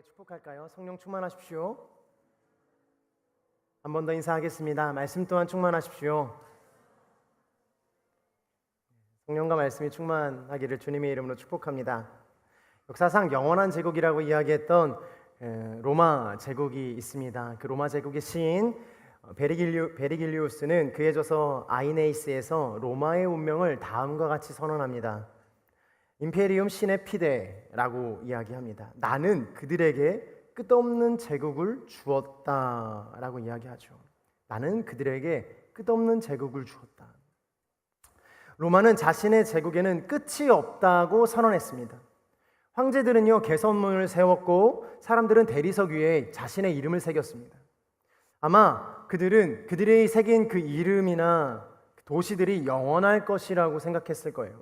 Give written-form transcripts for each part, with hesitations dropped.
축복할까요? 성령 충만하십시오. 한 번 더 인사하겠습니다. 말씀 또한 충만하십시오. 성령과 말씀이 충만하기를 주님의 이름으로 축복합니다. 역사상 영원한 제국이라고 이야기했던 로마 제국이 있습니다. 그 로마 제국의 시인 베리길리우스는 그의 저서 아이네이스에서 로마의 운명을 다음과 같이 선언합니다. 임페리움 시네 피데라고 이야기합니다. 나는 그들에게 끝없는 제국을 주었다라고 이야기하죠. 나는 그들에게 끝없는 제국을 주었다. 로마는 자신의 제국에는 끝이 없다고 선언했습니다. 황제들은요 개선문을 세웠고 사람들은 대리석 위에 자신의 이름을 새겼습니다. 아마 그들이 새긴 그 이름이나 도시들이 영원할 것이라고 생각했을 거예요.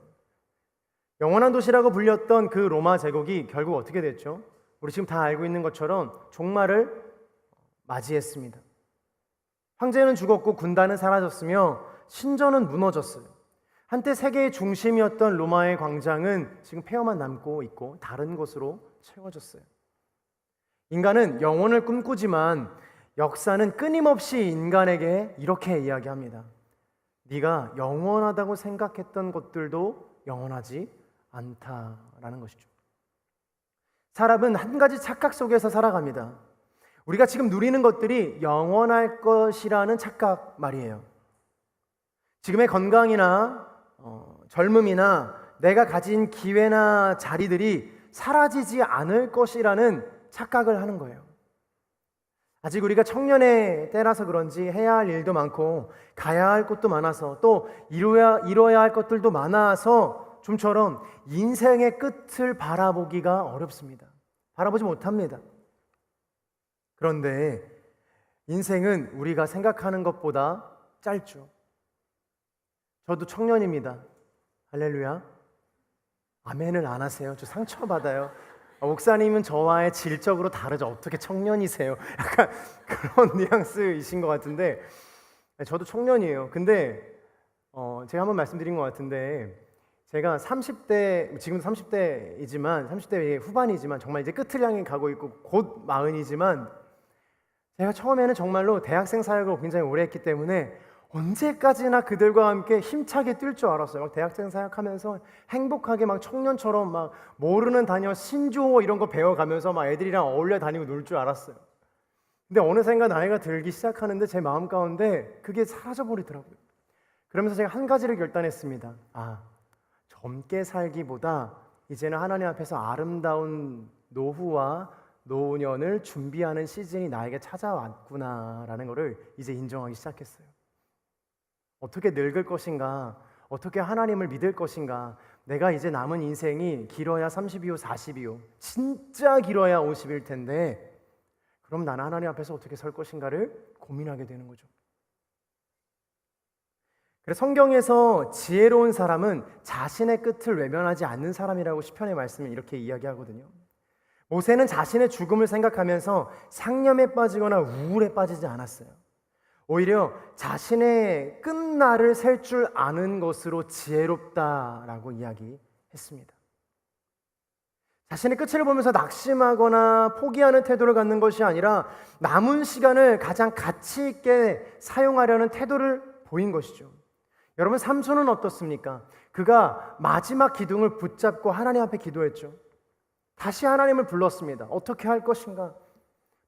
영원한 도시라고 불렸던 그 로마 제국이 결국 어떻게 됐죠? 우리 지금 다 알고 있는 것처럼 종말을 맞이했습니다. 황제는 죽었고 군단은 사라졌으며 신전은 무너졌어요. 한때 세계의 중심이었던 로마의 광장은 지금 폐허만 남고 있고 다른 곳으로 채워졌어요. 인간은 영혼을 꿈꾸지만 역사는 끊임없이 인간에게 이렇게 이야기합니다. 네가 영원하다고 생각했던 것들도 영원하지 않다라는 것이죠. 사람은 한 가지 착각 속에서 살아갑니다. 우리가 지금 누리는 것들이 영원할 것이라는 착각 말이에요. 지금의 건강이나 젊음이나 내가 가진 기회나 자리들이 사라지지 않을 것이라는 착각을 하는 거예요. 아직 우리가 청년의 때라서 그런지 해야 할 일도 많고 가야 할 곳도 많아서 또 이뤄야 할 것들도 많아서 좀처럼 인생의 끝을 바라보기가 어렵습니다. 바라보지 못합니다. 그런데 인생은 우리가 생각하는 것보다 짧죠. 저도 청년입니다. 할렐루야. 아멘을 안 하세요? 저 상처받아요. 목사님은 저와의 질적으로 다르죠. 어떻게 청년이세요? 약간 그런 뉘앙스이신 것 같은데 저도 청년이에요. 근데 제가 한번 말씀드린 것 같은데 제가 30대, 지금 30대이지만 30대 후반이지만 정말 이제 끝을 향해 가고 있고 곧 40이지만 제가 처음에는 정말로 대학생 사역을 굉장히 오래 했기 때문에 언제까지나 그들과 함께 힘차게 뛸 줄 알았어요. 막 대학생 사역하면서 행복하게 막 청년처럼 막 모르는 단어 신조어 이런 거 배워가면서 막 애들이랑 어울려 다니고 놀 줄 알았어요. 근데 어느샌가 나이가 들기 시작하는데 제 마음 가운데 그게 사라져 버리더라고요. 그러면서 제가 한 가지를 결단했습니다. 젊게 살기보다 이제는 하나님 앞에서 아름다운 노후와 노년을 준비하는 시즌이 나에게 찾아왔구나라는 것을 이제 인정하기 시작했어요. 어떻게 늙을 것인가? 어떻게 하나님을 믿을 것인가? 내가 이제 남은 인생이 길어야 30이요, 40이요, 진짜 길어야 50일 텐데 그럼 나는 하나님 앞에서 어떻게 설 것인가를 고민하게 되는 거죠. 그래서 성경에서 지혜로운 사람은 자신의 끝을 외면하지 않는 사람이라고 시편의 말씀을 이렇게 이야기하거든요. 모세는 자신의 죽음을 생각하면서 상념에 빠지거나 우울에 빠지지 않았어요. 오히려 자신의 끝날을 셀 줄 아는 것으로 지혜롭다라고 이야기했습니다. 자신의 끝을 보면서 낙심하거나 포기하는 태도를 갖는 것이 아니라 남은 시간을 가장 가치 있게 사용하려는 태도를 보인 것이죠. 여러분 삼손은 어떻습니까? 그가 마지막 기둥을 붙잡고 하나님 앞에 기도했죠. 다시 하나님을 불렀습니다. 어떻게 할 것인가?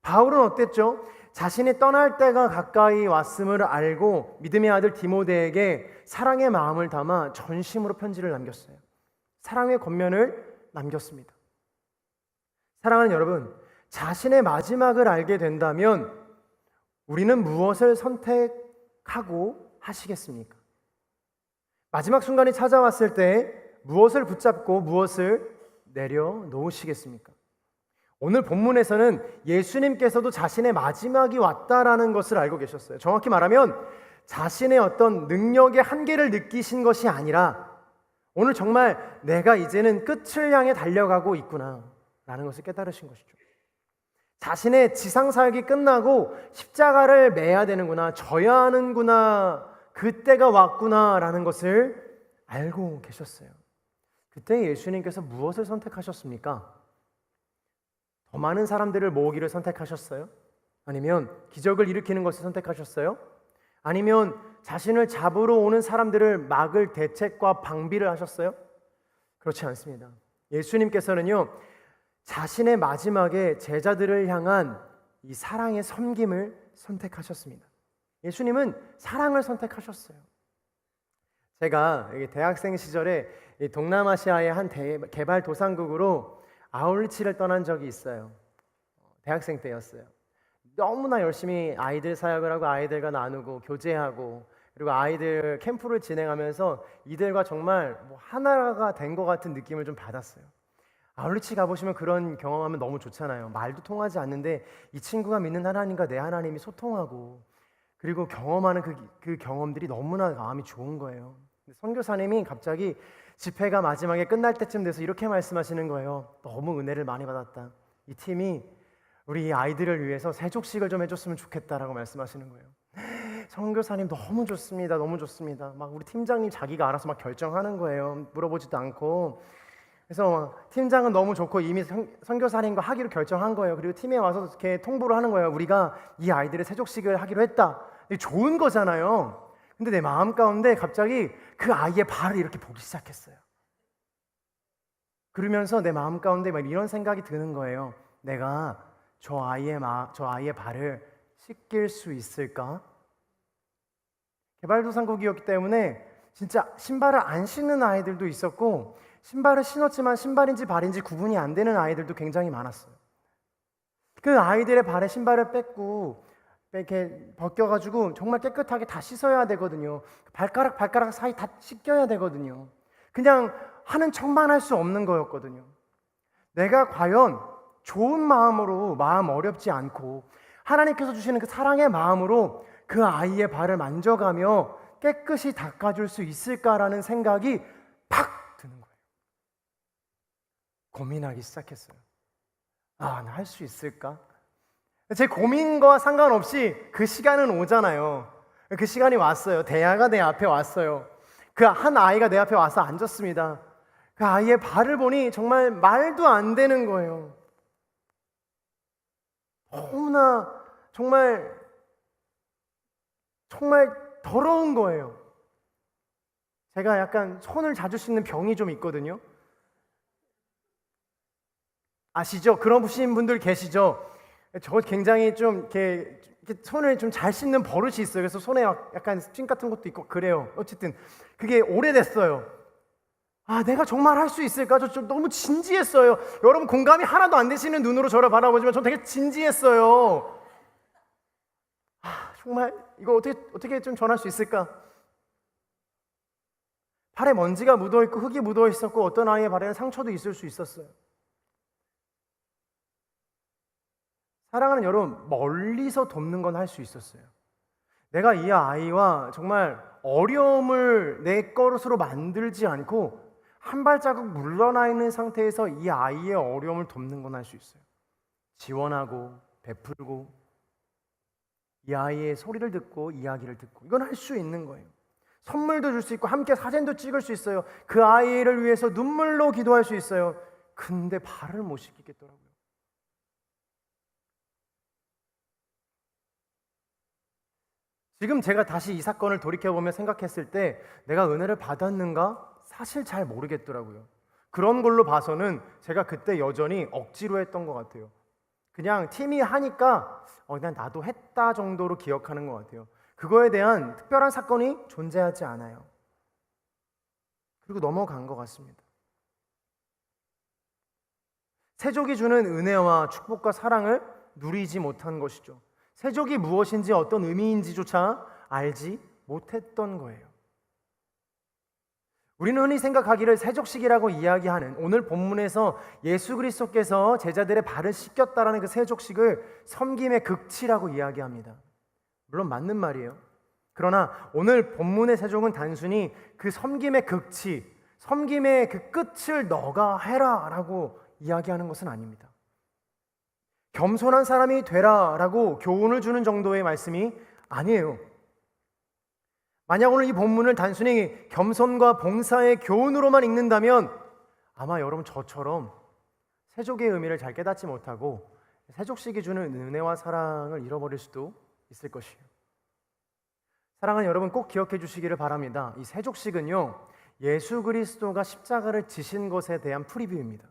바울은 어땠죠? 자신이 떠날 때가 가까이 왔음을 알고 믿음의 아들 디모데에게 사랑의 마음을 담아 전심으로 편지를 남겼어요. 사랑의 권면을 남겼습니다. 사랑하는 여러분, 자신의 마지막을 알게 된다면 우리는 무엇을 선택하고 하시겠습니까? 마지막 순간이 찾아왔을 때 무엇을 붙잡고 무엇을 내려놓으시겠습니까? 오늘 본문에서는 예수님께서도 자신의 마지막이 왔다라는 것을 알고 계셨어요. 정확히 말하면 자신의 어떤 능력의 한계를 느끼신 것이 아니라 오늘 정말 내가 이제는 끝을 향해 달려가고 있구나 라는 것을 깨달으신 것이죠. 자신의 지상 사역이 끝나고 십자가를 매야 되는구나, 져야 하는구나, 그때가 왔구나 라는 것을 알고 계셨어요. 그때 예수님께서 무엇을 선택하셨습니까? 더 많은 사람들을 모으기를 선택하셨어요? 아니면 기적을 일으키는 것을 선택하셨어요? 아니면 자신을 잡으러 오는 사람들을 막을 대책과 방비를 하셨어요? 그렇지 않습니다. 예수님께서는요, 자신의 마지막에 제자들을 향한 이 사랑의 섬김을 선택하셨습니다. 예수님은 사랑을 선택하셨어요. 제가 대학생 시절에 동남아시아의 한 개발도상국으로 아울리치를 떠난 적이 있어요. 대학생 때였어요. 너무나 열심히 아이들 사역을 하고 아이들과 나누고 교제하고 그리고 아이들 캠프를 진행하면서 이들과 정말 뭐 하나가 된 것 같은 느낌을 좀 받았어요. 아울리치 가보시면 그런 경험하면 너무 좋잖아요. 말도 통하지 않는데 이 친구가 믿는 하나님과 내 하나님이 소통하고 그리고 경험하는 그 경험들이 너무나 마음이 좋은 거예요. 선교사님이 갑자기 집회가 마지막에 끝날 때쯤 돼서 이렇게 말씀하시는 거예요. 너무 은혜를 많이 받았다. 이 팀이 우리 아이들을 위해서 세족식을 좀 해줬으면 좋겠다라고 말씀하시는 거예요. 선교사님 너무 좋습니다. 너무 좋습니다. 막 우리 팀장님 자기가 알아서 막 결정하는 거예요. 물어보지도 않고. 그래서 팀장은 너무 좋고 이미 선교사님과 하기로 결정한 거예요. 그리고 팀에 와서 이렇게 통보를 하는 거예요. 우리가 이 아이들의 세족식을 하기로 했다. 좋은 거잖아요. 근데 내 마음 가운데 갑자기 그 아이의 발을 이렇게 보기 시작했어요. 그러면서 내 마음 가운데 막 이런 생각이 드는 거예요. 내가 저 아이의 발을 씻길 수 있을까? 개발도상국이었기 때문에 진짜 신발을 안 신는 아이들도 있었고 신발을 신었지만 신발인지 발인지 구분이 안 되는 아이들도 굉장히 많았어요. 그 아이들의 발에 신발을 뺏고 이렇게 벗겨가지고 정말 깨끗하게 다 씻어야 되거든요. 발가락 사이 다 씻겨야 되거든요. 그냥 하는 척만 할 수 없는 거였거든요. 내가 과연 좋은 마음으로 마음 어렵지 않고 하나님께서 주시는 그 사랑의 마음으로 그 아이의 발을 만져가며 깨끗이 닦아줄 수 있을까라는 생각이 팍 드는 거예요. 고민하기 시작했어요. 나 할 수 있을까? 제 고민과 상관없이 그 시간은 오잖아요. 그 시간이 왔어요. 대야가 내 앞에 왔어요. 그 한 아이가 내 앞에 와서 앉았습니다. 그 아이의 발을 보니 정말 말도 안 되는 거예요. 너무나 정말 더러운 거예요. 제가 약간 손을 자주 씻는 병이 좀 있거든요. 아시죠? 그런 분들 계시죠? 저 굉장히 좀 이렇게 손을 좀 잘 씻는 버릇이 있어요. 그래서 손에 약간 찜 같은 것도 있고 그래요. 어쨌든 그게 오래됐어요. 내가 정말 할 수 있을까? 저 좀 너무 진지했어요. 여러분 공감이 하나도 안 되시는 눈으로 저를 바라보지만 저 되게 진지했어요. 정말 이거 어떻게 좀 전할 수 있을까? 발에 먼지가 묻어있고 흙이 묻어있었고 어떤 아이의 발에는 상처도 있을 수 있었어요. 사랑하는 여러분, 멀리서 돕는 건 할 수 있었어요. 내가 이 아이와 정말 어려움을 내 것으로 만들지 않고 한 발자국 물러나 있는 상태에서 이 아이의 어려움을 돕는 건 할 수 있어요. 지원하고 베풀고 이 아이의 소리를 듣고 이야기를 듣고 이건 할 수 있는 거예요. 선물도 줄 수 있고 함께 사진도 찍을 수 있어요. 그 아이를 위해서 눈물로 기도할 수 있어요. 근데 발을 못 씻기겠더라고요. 지금 제가 다시 이 사건을 돌이켜보며 생각했을 때 내가 은혜를 받았는가? 사실 잘 모르겠더라고요. 그런 걸로 봐서는 제가 그때 여전히 억지로 했던 것 같아요. 그냥 팀이 하니까 그냥 나도 했다 정도로 기억하는 것 같아요. 그거에 대한 특별한 사건이 존재하지 않아요. 그리고 넘어간 것 같습니다. 세족이 주는 은혜와 축복과 사랑을 누리지 못한 것이죠. 세족이 무엇인지 어떤 의미인지조차 알지 못했던 거예요. 우리는 흔히 생각하기를 세족식이라고 이야기하는 오늘 본문에서 예수 그리스도께서 제자들의 발을 씻겼다라는 그 세족식을 섬김의 극치라고 이야기합니다. 물론 맞는 말이에요. 그러나 오늘 본문의 세족은 단순히 그 섬김의 극치, 섬김의 그 끝을 너가 해라 라고 이야기하는 것은 아닙니다. 겸손한 사람이 되라 라고 교훈을 주는 정도의 말씀이 아니에요. 만약 오늘 이 본문을 단순히 겸손과 봉사의 교훈으로만 읽는다면 아마 여러분 저처럼 세족의 의미를 잘 깨닫지 못하고 세족식이 주는 은혜와 사랑을 잃어버릴 수도 있을 것이에요. 사랑하는 여러분, 꼭 기억해 주시기를 바랍니다. 이 세족식은요, 예수 그리스도가 십자가를 지신 것에 대한 프리뷰입니다.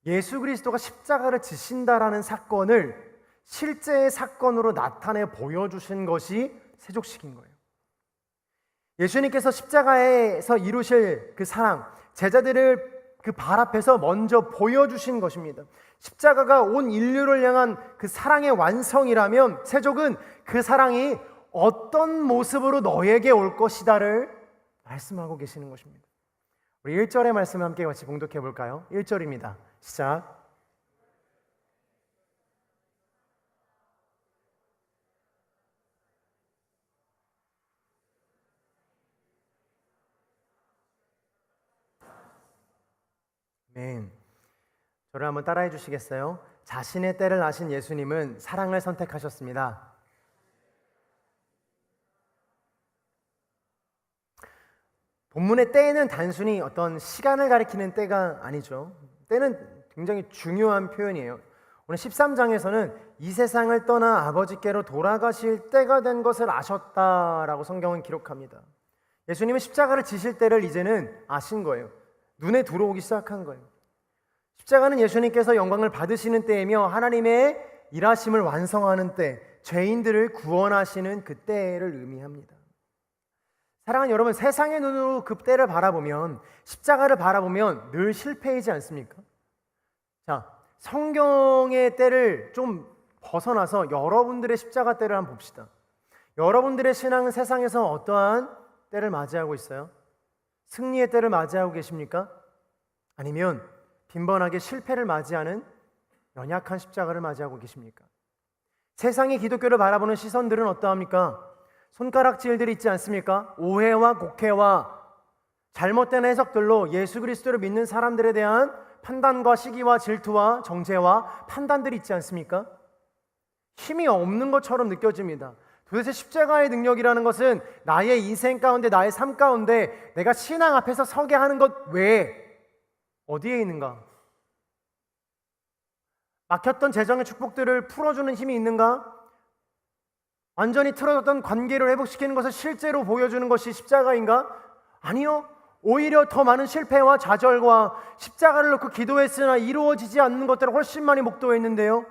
예수 그리스도가 십자가를 지신다라는 사건을 실제의 사건으로 나타내 보여주신 것이 세족식인 거예요. 예수님께서 십자가에서 이루실 그 사랑, 제자들을 그 발 앞에서 먼저 보여주신 것입니다. 십자가가 온 인류를 향한 그 사랑의 완성이라면 세족은 그 사랑이 어떤 모습으로 너에게 올 것이다를 말씀하고 계시는 것입니다. 우리 1절의 말씀을 함께 같이 봉독해 볼까요? 1절입니다. 시작. 아멘. 저를 한번 따라해 주시겠어요? 자신의 때를 아신 예수님은 사랑을 선택하셨습니다. 본문의 때는 단순히 어떤 시간을 가리키는 때가 아니죠. 때는 굉장히 중요한 표현이에요. 오늘 13장에서는 이 세상을 떠나 아버지께로 돌아가실 때가 된 것을 아셨다라고 성경은 기록합니다. 예수님은 십자가를 지실 때를 이제는 아신 거예요. 눈에 들어오기 시작한 거예요. 십자가는 예수님께서 영광을 받으시는 때이며 하나님의 일하심을 완성하는 때, 죄인들을 구원하시는 그 때를 의미합니다. 사랑하는 여러분, 세상의 눈으로 그 때를 바라보면, 십자가를 바라보면 늘 실패이지 않습니까? 자, 성경의 때를 좀 벗어나서 여러분들의 십자가 때를 한번 봅시다. 여러분들의 신앙은 세상에서 어떠한 때를 맞이하고 있어요? 승리의 때를 맞이하고 계십니까? 아니면 빈번하게 실패를 맞이하는 연약한 십자가를 맞이하고 계십니까? 세상이 기독교를 바라보는 시선들은 어떠합니까? 손가락질들이 있지 않습니까? 오해와 곡해와 잘못된 해석들로 예수 그리스도를 믿는 사람들에 대한 판단과 시기와 질투와 정죄와 판단들이 있지 않습니까? 힘이 없는 것처럼 느껴집니다. 도대체 십자가의 능력이라는 것은 나의 인생 가운데, 나의 삶 가운데 내가 신앙 앞에서 서게 하는 것 외에 어디에 있는가? 막혔던 재정의 축복들을 풀어주는 힘이 있는가? 완전히 틀어졌던 관계를 회복시키는 것을 실제로 보여주는 것이 십자가인가? 아니요. 오히려 더 많은 실패와 좌절과 십자가를 놓고 기도했으나 이루어지지 않는 것들을 훨씬 많이 목도했는데요.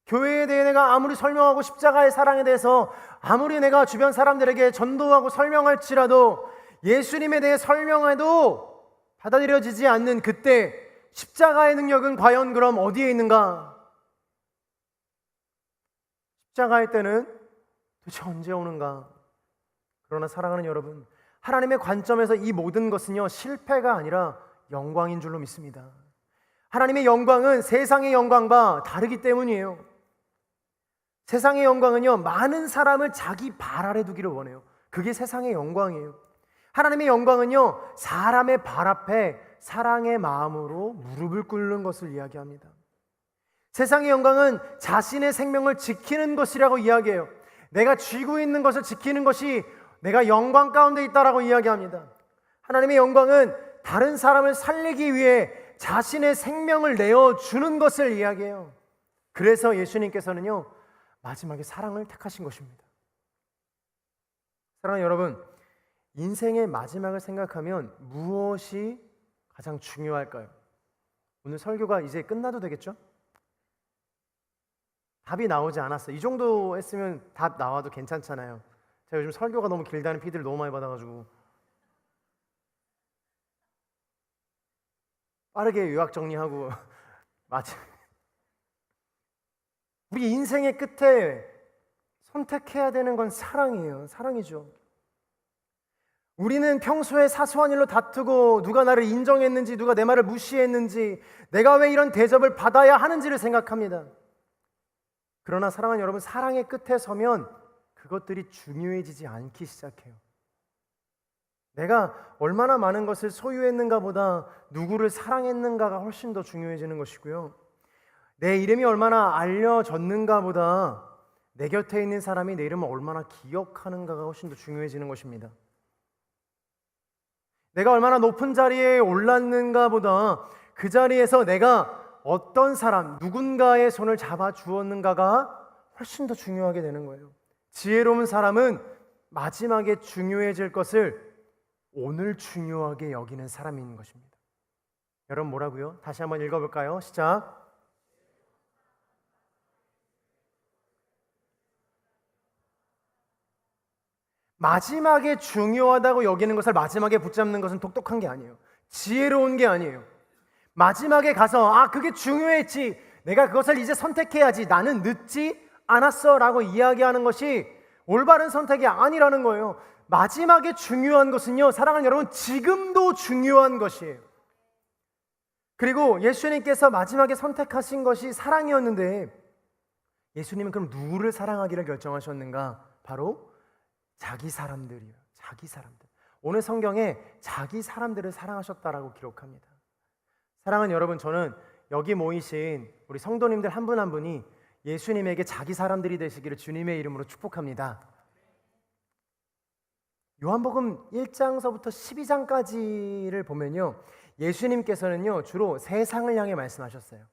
교회에 대해 내가 아무리 설명하고 십자가의 사랑에 대해서 아무리 내가 주변 사람들에게 전도하고 설명할지라도 예수님에 대해 설명해도 받아들여지지 않는 그때 십자가의 능력은 과연 그럼 어디에 있는가? 십자가의 때는 도대체 언제 오는가? 그러나 사랑하는 여러분, 하나님의 관점에서 이 모든 것은요, 실패가 아니라 영광인 줄로 믿습니다. 하나님의 영광은 세상의 영광과 다르기 때문이에요. 세상의 영광은요, 많은 사람을 자기 발 아래 두기를 원해요. 그게 세상의 영광이에요. 하나님의 영광은요, 사람의 발 앞에 사랑의 마음으로 무릎을 꿇는 것을 이야기합니다. 세상의 영광은 자신의 생명을 지키는 것이라고 이야기해요. 내가 쥐고 있는 것을 지키는 것이 내가 영광 가운데 있다라고 이야기합니다. 하나님의 영광은 다른 사람을 살리기 위해 자신의 생명을 내어주는 것을 이야기해요. 그래서 예수님께서는요, 마지막에 사랑을 택하신 것입니다. 사랑하는 여러분, 인생의 마지막을 생각하면 무엇이 가장 중요할까요? 오늘 설교가 이제 끝나도 되겠죠? 답이 나오지 않았어요. 이 정도 했으면 답 나와도 괜찮잖아요. 제가 요즘 설교가 너무 길다는 피드를 너무 많이 받아가지고 빠르게 요약 정리하고 우리 인생의 끝에 선택해야 되는 건 사랑이에요. 사랑이죠. 우리는 평소에 사소한 일로 다투고 누가 나를 인정했는지, 누가 내 말을 무시했는지, 내가 왜 이런 대접을 받아야 하는지를 생각합니다. 그러나 사랑하는 여러분, 사랑의 끝에 서면 그것들이 중요해지지 않기 시작해요. 내가 얼마나 많은 것을 소유했는가 보다 누구를 사랑했는가가 훨씬 더 중요해지는 것이고요. 내 이름이 얼마나 알려졌는가 보다 내 곁에 있는 사람이 내 이름을 얼마나 기억하는가가 훨씬 더 중요해지는 것입니다. 내가 얼마나 높은 자리에 올랐는가 보다 그 자리에서 내가 어떤 사람, 누군가의 손을 잡아 주었는가가 훨씬 더 중요하게 되는 거예요. 지혜로운 사람은 마지막에 중요해질 것을 오늘 중요하게 여기는 사람인 것입니다. 여러분 뭐라고요? 다시 한번 읽어볼까요? 시작. 마지막에 중요하다고 여기는 것을 마지막에 붙잡는 것은 똑똑한 게 아니에요. 지혜로운 게 아니에요. 마지막에 가서 그게 중요했지, 내가 그것을 이제 선택해야지, 나는 늦지 않았어 라고 이야기하는 것이 올바른 선택이 아니라는 거예요. 마지막에 중요한 것은요, 사랑하는 여러분, 지금도 중요한 것이에요. 그리고 예수님께서 마지막에 선택하신 것이 사랑이었는데, 예수님은 그럼 누구를 사랑하기를 결정하셨는가? 바로 자기 사람들이에요. 자기 사람들. 오늘 성경에 자기 사람들을 사랑하셨다라고 기록합니다. 사랑하는 여러분, 저는 여기 모이신 우리 성도님들 한 분 한 분이 예수님에게 자기 사람들이 되시기를 주님의 이름으로 축복합니다. 요한복음 1장서부터 12장까지를 보면요, 예수님께서는요 주로 세상을 향해 말씀하셨어요.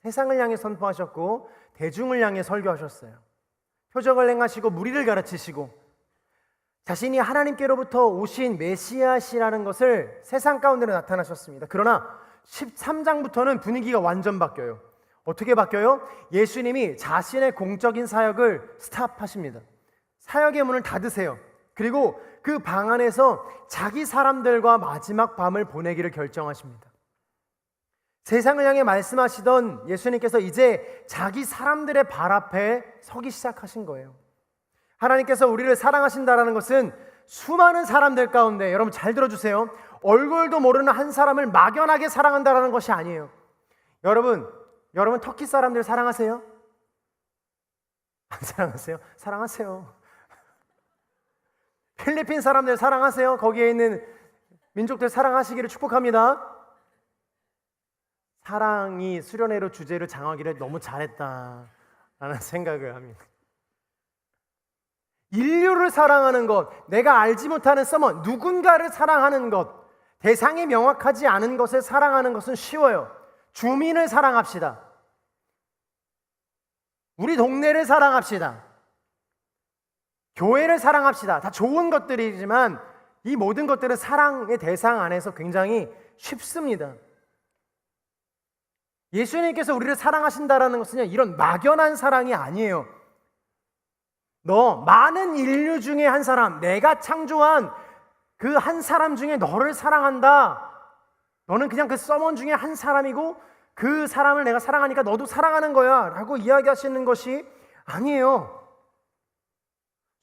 세상을 향해 선포하셨고 대중을 향해 설교하셨어요. 표적을 행하시고 무리를 가르치시고 자신이 하나님께로부터 오신 메시아시라는 것을 세상 가운데로 나타나셨습니다. 그러나 13장부터는 분위기가 완전 바뀌어요. 어떻게 바뀌어요? 예수님이 자신의 공적인 사역을 스탑하십니다. 사역의 문을 닫으세요. 그리고 그 방 안에서 자기 사람들과 마지막 밤을 보내기를 결정하십니다. 세상을 향해 말씀하시던 예수님께서 이제 자기 사람들의 발 앞에 서기 시작하신 거예요. 하나님께서 우리를 사랑하신다는 것은 수많은 사람들 가운데, 여러분 잘 들어주세요, 얼굴도 모르는 한 사람을 막연하게 사랑한다는 것이 아니에요. 여러분 터키 사람들 사랑하세요? 안 사랑하세요? 사랑하세요. 필리핀 사람들 사랑하세요? 거기에 있는 민족들 사랑하시기를 축복합니다. 사랑이 수련회로 주제를 정하기를 너무 잘했다라는 생각을 합니다. 인류를 사랑하는 것, 내가 알지 못하는 서먼, 누군가를 사랑하는 것, 대상이 명확하지 않은 것을 사랑하는 것은 쉬워요. 주민을 사랑합시다. 우리 동네를 사랑합시다. 교회를 사랑합시다. 다 좋은 것들이지만 이 모든 것들은 사랑의 대상 안에서 굉장히 쉽습니다. 예수님께서 우리를 사랑하신다는 것은 이런 막연한 사랑이 아니에요. 너 많은 인류 중에 한 사람, 내가 창조한 그 한 사람 중에 너를 사랑한다. 너는 그냥 그 서먼 중에 한 사람이고 그 사람을 내가 사랑하니까 너도 사랑하는 거야 라고 이야기하시는 것이 아니에요.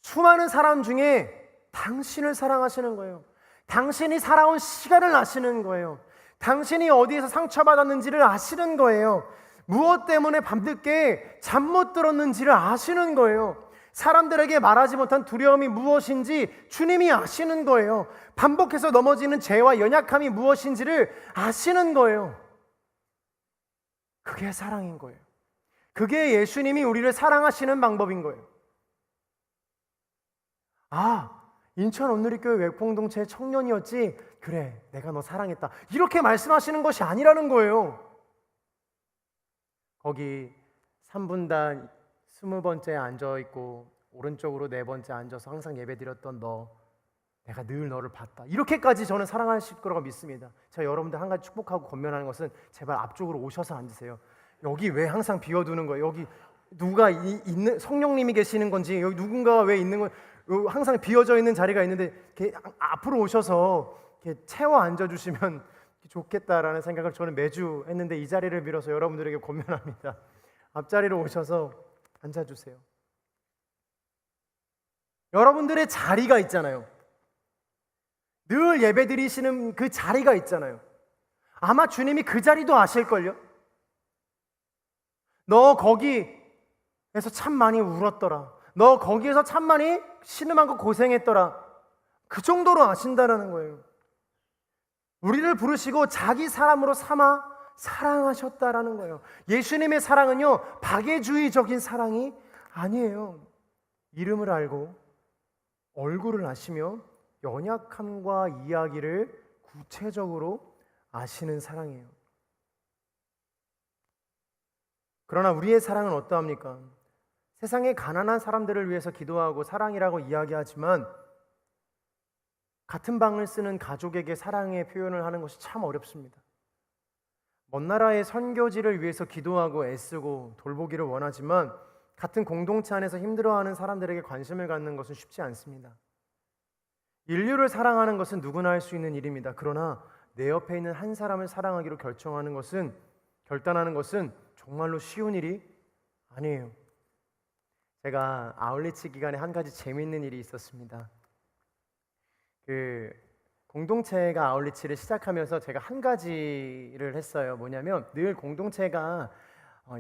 수많은 사람 중에 당신을 사랑하시는 거예요. 당신이 살아온 시간을 아시는 거예요. 당신이 어디에서 상처받았는지를 아시는 거예요. 무엇 때문에 밤늦게 잠 못 들었는지를 아시는 거예요. 사람들에게 말하지 못한 두려움이 무엇인지 주님이 아시는 거예요. 반복해서 넘어지는 죄와 연약함이 무엇인지를 아시는 거예요. 그게 사랑인 거예요. 그게 예수님이 우리를 사랑하시는 방법인 거예요. 인천 온누리교회 외풍동체 청년이었지? 그래, 내가 너 사랑했다. 이렇게 말씀하시는 것이 아니라는 거예요. 거기 3분단 20번째 앉아있고 오른쪽으로 4번째 앉아서 항상 예배드렸던 너, 내가 늘 너를 봤다. 이렇게까지 저는 사랑하실 거라고 믿습니다. 제가 여러분들 한 가지 축복하고 권면하는 것은 제발 앞쪽으로 오셔서 앉으세요. 여기 왜 항상 비워두는 거예요? 여기 누가 있는, 성령님이 계시는 건지, 여기 누군가가 왜 있는 건, 항상 비어져 있는 자리가 있는데 앞으로 오셔서 채워 앉아주시면 좋겠다라는 생각을 저는 매주 했는데, 이 자리를 빌어서 여러분들에게 권면합니다. 앞자리로 오셔서 앉아주세요. 여러분들의 자리가 있잖아요. 늘 예배드리시는 그 자리가 있잖아요. 아마 주님이 그 자리도 아실걸요? 너 거기에서 참 많이 울었더라. 너 거기에서 참 많이 신음하고 고생했더라. 그 정도로 아신다라는 거예요. 우리를 부르시고 자기 사람으로 삼아 사랑하셨다라는 거예요. 예수님의 사랑은요, 박애주의적인 사랑이 아니에요. 이름을 알고 얼굴을 아시며 연약함과 이야기를 구체적으로 아시는 사랑이에요. 그러나 우리의 사랑은 어떠합니까? 세상의 가난한 사람들을 위해서 기도하고 사랑이라고 이야기하지만 같은 방을 쓰는 가족에게 사랑의 표현을 하는 것이 참 어렵습니다. 먼 나라의 선교지를 위해서 기도하고 애쓰고 돌보기를 원하지만 같은 공동체 안에서 힘들어하는 사람들에게 관심을 갖는 것은 쉽지 않습니다. 인류를 사랑하는 것은 누구나 할 수 있는 일입니다. 그러나 내 옆에 있는 한 사람을 사랑하기로 결단하는 것은 정말로 쉬운 일이 아니에요. 제가 아울리치 기간에 한 가지 재미있는 일이 있었습니다. 공동체가 아울리치를 시작하면서 제가 한 가지를 했어요. 뭐냐면 늘 공동체가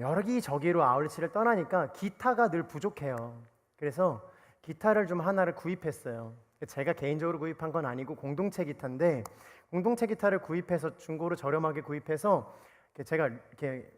여기저기로 아울리치를 떠나니까 기타가 늘 부족해요. 그래서 기타를 좀 하나를 구입했어요. 제가 개인적으로 구입한 건 아니고 공동체 기타인데, 공동체 기타를 구입해서 중고로 저렴하게 구입해서 제가 이렇게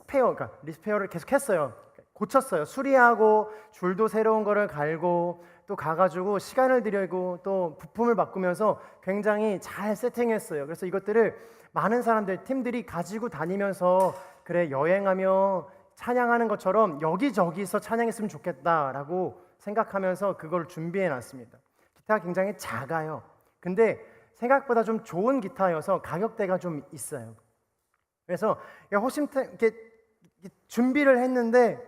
그러니까 리스페어를 계속 했어요. 고쳤어요. 수리하고 줄도 새로운 거를 갈고 또 가가지고 시간을 들이고 또 부품을 바꾸면서 굉장히 잘 세팅했어요. 그래서 이것들을 많은 사람들, 팀들이 가지고 다니면서 그래 여행하며 찬양하는 것처럼 여기저기서 찬양했으면 좋겠다라고 생각하면서 그걸 준비해 놨습니다. 기타가 굉장히 작아요. 근데 생각보다 좀 좋은 기타여서 가격대가 좀 있어요. 그래서 이렇게 준비를 했는데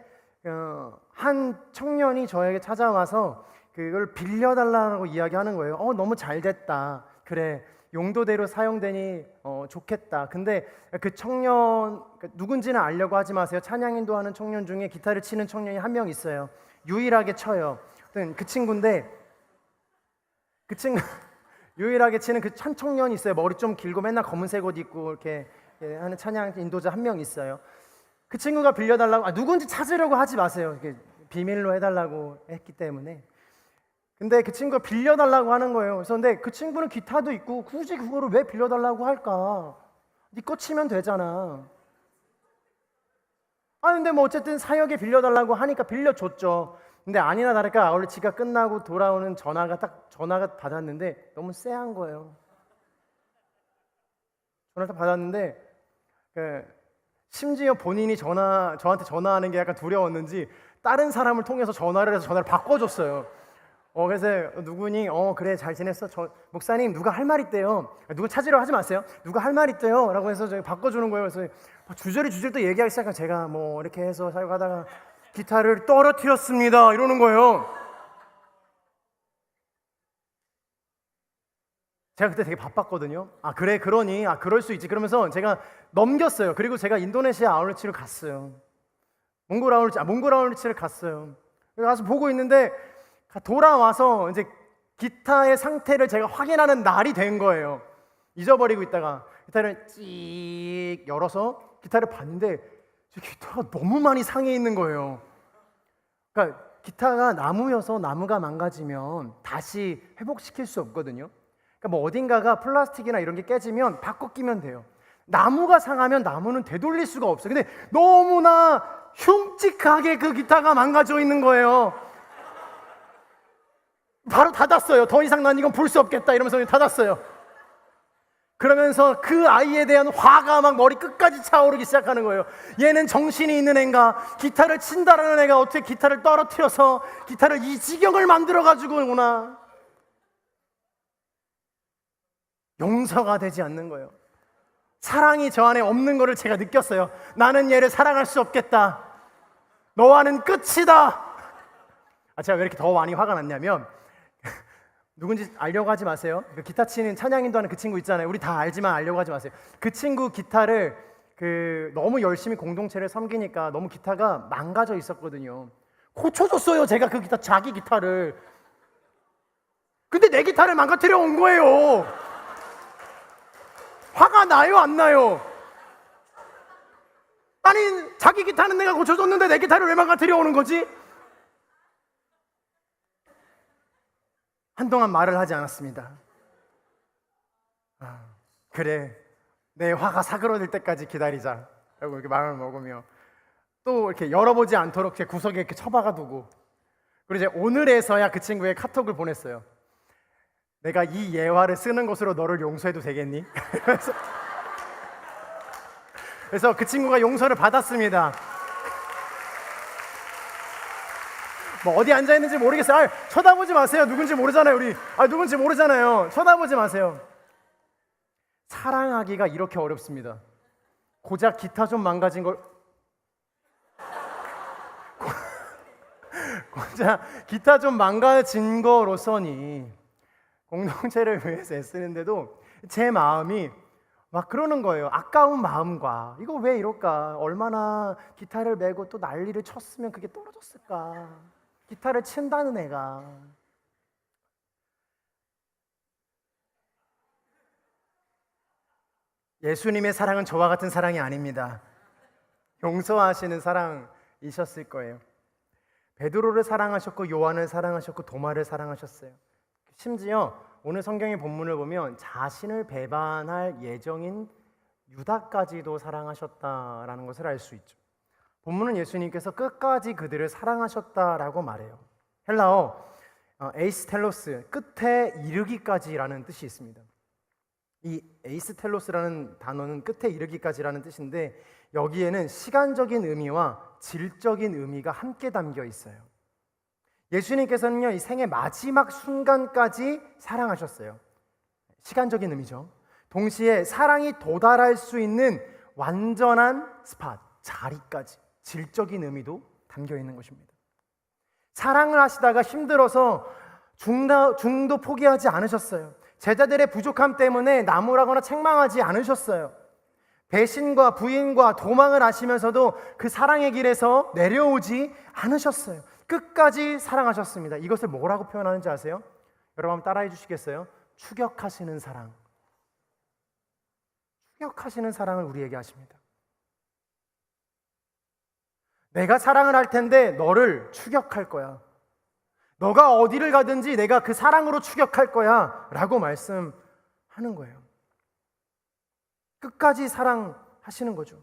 한 청년이 저에게 찾아와서 그걸 빌려달라고 이야기하는 거예요. 너무 잘 됐다. 그래, 용도대로 사용되니 좋겠다. 근데 그 청년, 누군지는 알려고 하지 마세요. 찬양 인도하는 청년 중에 기타를 치는 청년이 한 명 있어요. 유일하게 쳐요. 그 친구인데 그 친구 유일하게 치는 그 한 청년이 있어요. 머리 좀 길고 맨날 검은색 옷 입고 이렇게 하는 찬양 인도자 한 명 있어요. 그 친구가 빌려달라고, 누군지 찾으려고 하지 마세요. 이렇게 비밀로 해달라고 했기 때문에. 근데 그 친구가 빌려달라고 하는 거예요. 그래서 근데 그 친구는 기타도 있고 굳이 그거를 왜 빌려달라고 할까? 네 거 치면 되잖아. 근데 뭐 어쨌든 사역에 빌려달라고 하니까 빌려줬죠. 근데 아니나 다를까 아울리치가 끝나고 돌아오는 전화가 받았는데 너무 쎄한 거예요. 전화를 딱 받았는데 심지어 본인이 저한테 전화하는 게 약간 두려웠는지 다른 사람을 통해서 전화를 해서 전화를 바꿔줬어요. 그래서 누구니? 그래 잘 지냈어? 목사님 누가 할 말 있대요. 누구 찾으려 하지 마세요. 누가 할 말 있대요. 라고 해서 저희 바꿔주는 거예요. 그래서 주저리 또 얘기하기 시작하면 제가 뭐 이렇게 해서 사역하다가 기타를 떨어뜨렸습니다. 이러는 거예요. 제가 그때 되게 바빴거든요. 그래 그러니 그럴 수 있지. 그러면서 제가 넘겼어요. 그리고 제가 인도네시아 아울리치를 갔어요. 몽골 아울리치를 갔어요. 가서 보고 있는데 돌아와서 이제 기타의 상태를 제가 확인하는 날이 된 거예요. 잊어버리고 있다가 기타를 찍 열어서 기타를 봤는데 기타가 너무 많이 상해 있는 거예요. 그러니까 기타가 나무여서 나무가 망가지면 다시 회복시킬 수 없거든요. 그러니까 뭐 어딘가가 플라스틱이나 이런 게 깨지면 바꿔 끼면 돼요. 나무가 상하면 나무는 되돌릴 수가 없어요. 근데 너무나 흉측하게 그 기타가 망가져 있는 거예요. 바로 닫았어요. 더 이상 난 이건 볼 수 없겠다 이러면서 닫았어요. 그러면서 그 아이에 대한 화가 막 머리 끝까지 차오르기 시작하는 거예요. 얘는 정신이 있는 애인가? 기타를 친다라는 애가 어떻게 기타를 떨어뜨려서 기타를 이 지경을 만들어가지고 오나? 용서가 되지 않는 거예요. 사랑이 저 안에 없는 거를 제가 느꼈어요. 나는 얘를 사랑할 수 없겠다. 너와는 끝이다. 제가 왜 이렇게 더 많이 화가 났냐면 누군지 알려고 하지 마세요. 그 기타 치는 찬양인도 하는 그 친구 있잖아요. 우리 다 알지만 알려고 하지 마세요. 그 친구 기타를 너무 열심히 공동체를 섬기니까 너무 기타가 망가져 있었거든요. 고쳐줬어요. 제가 그 기타, 자기 기타를. 근데 내 기타를 망가뜨려 온 거예요. 화가 나요, 안 나요? 아니, 자기 기타는 내가 고쳐줬는데 내 기타를 왜 망가뜨려 오는 거지? 한동안 말을 하지 않았습니다. 그래, 내 화가 사그러들 때까지 기다리자. 라고 이렇게 마음을 먹으며 또 이렇게 열어보지 않도록 제 구석에 이렇게 처박아 두고, 그리고 이제 오늘에서야 그 친구의 카톡을 보냈어요. 내가 이 예화를 쓰는 것으로 너를 용서해도 되겠니? 그래서 그 친구가 용서를 받았습니다. 뭐 어디 앉아 있는지 모르겠어요. 쳐다보지 마세요. 누군지 모르잖아요. 우리 누군지 모르잖아요. 쳐다보지 마세요. 사랑하기가 이렇게 어렵습니다. 고작 기타 좀 망가진 걸 고작 기타 좀 망가진 거로서니 공동체를 위해서 애쓰는데도 제 마음이 막 그러는 거예요. 아까운 마음과 이거 왜 이럴까? 얼마나 기타를 메고 또 난리를 쳤으면 그게 떨어졌을까? 기타를 친다는 애가 예수님의 사랑은 저와 같은 사랑이 아닙니다. 용서하시는 사랑이셨을 거예요. 베드로를 사랑하셨고 요한을 사랑하셨고 도마를 사랑하셨어요. 심지어 오늘 성경의 본문을 보면 자신을 배반할 예정인 유다까지도 사랑하셨다라는 것을 알 수 있죠. 본문은 예수님께서 끝까지 그들을 사랑하셨다라고 말해요. 헬라어 에이스텔로스, 끝에 이르기까지라는 뜻이 있습니다. 이 에이스텔로스라는 단어는 끝에 이르기까지라는 뜻인데 여기에는 시간적인 의미와 질적인 의미가 함께 담겨 있어요. 예수님께서는요, 이 생의 마지막 순간까지 사랑하셨어요. 시간적인 의미죠. 동시에 사랑이 도달할 수 있는 완전한 스팟, 자리까지 질적인 의미도 담겨 있는 것입니다. 사랑을 하시다가 힘들어서 중도 포기하지 않으셨어요. 제자들의 부족함 때문에 나무라거나 책망하지 않으셨어요. 배신과 부인과 도망을 하시면서도 그 사랑의 길에서 내려오지 않으셨어요. 끝까지 사랑하셨습니다. 이것을 뭐라고 표현하는지 아세요? 여러분 한번 따라해 주시겠어요? 추격하시는 사랑. 추격하시는 사랑을 우리에게 하십니다. 내가 사랑을 할 텐데 너를 추격할 거야. 너가 어디를 가든지 내가 그 사랑으로 추격할 거야 라고 말씀하는 거예요. 끝까지 사랑하시는 거죠.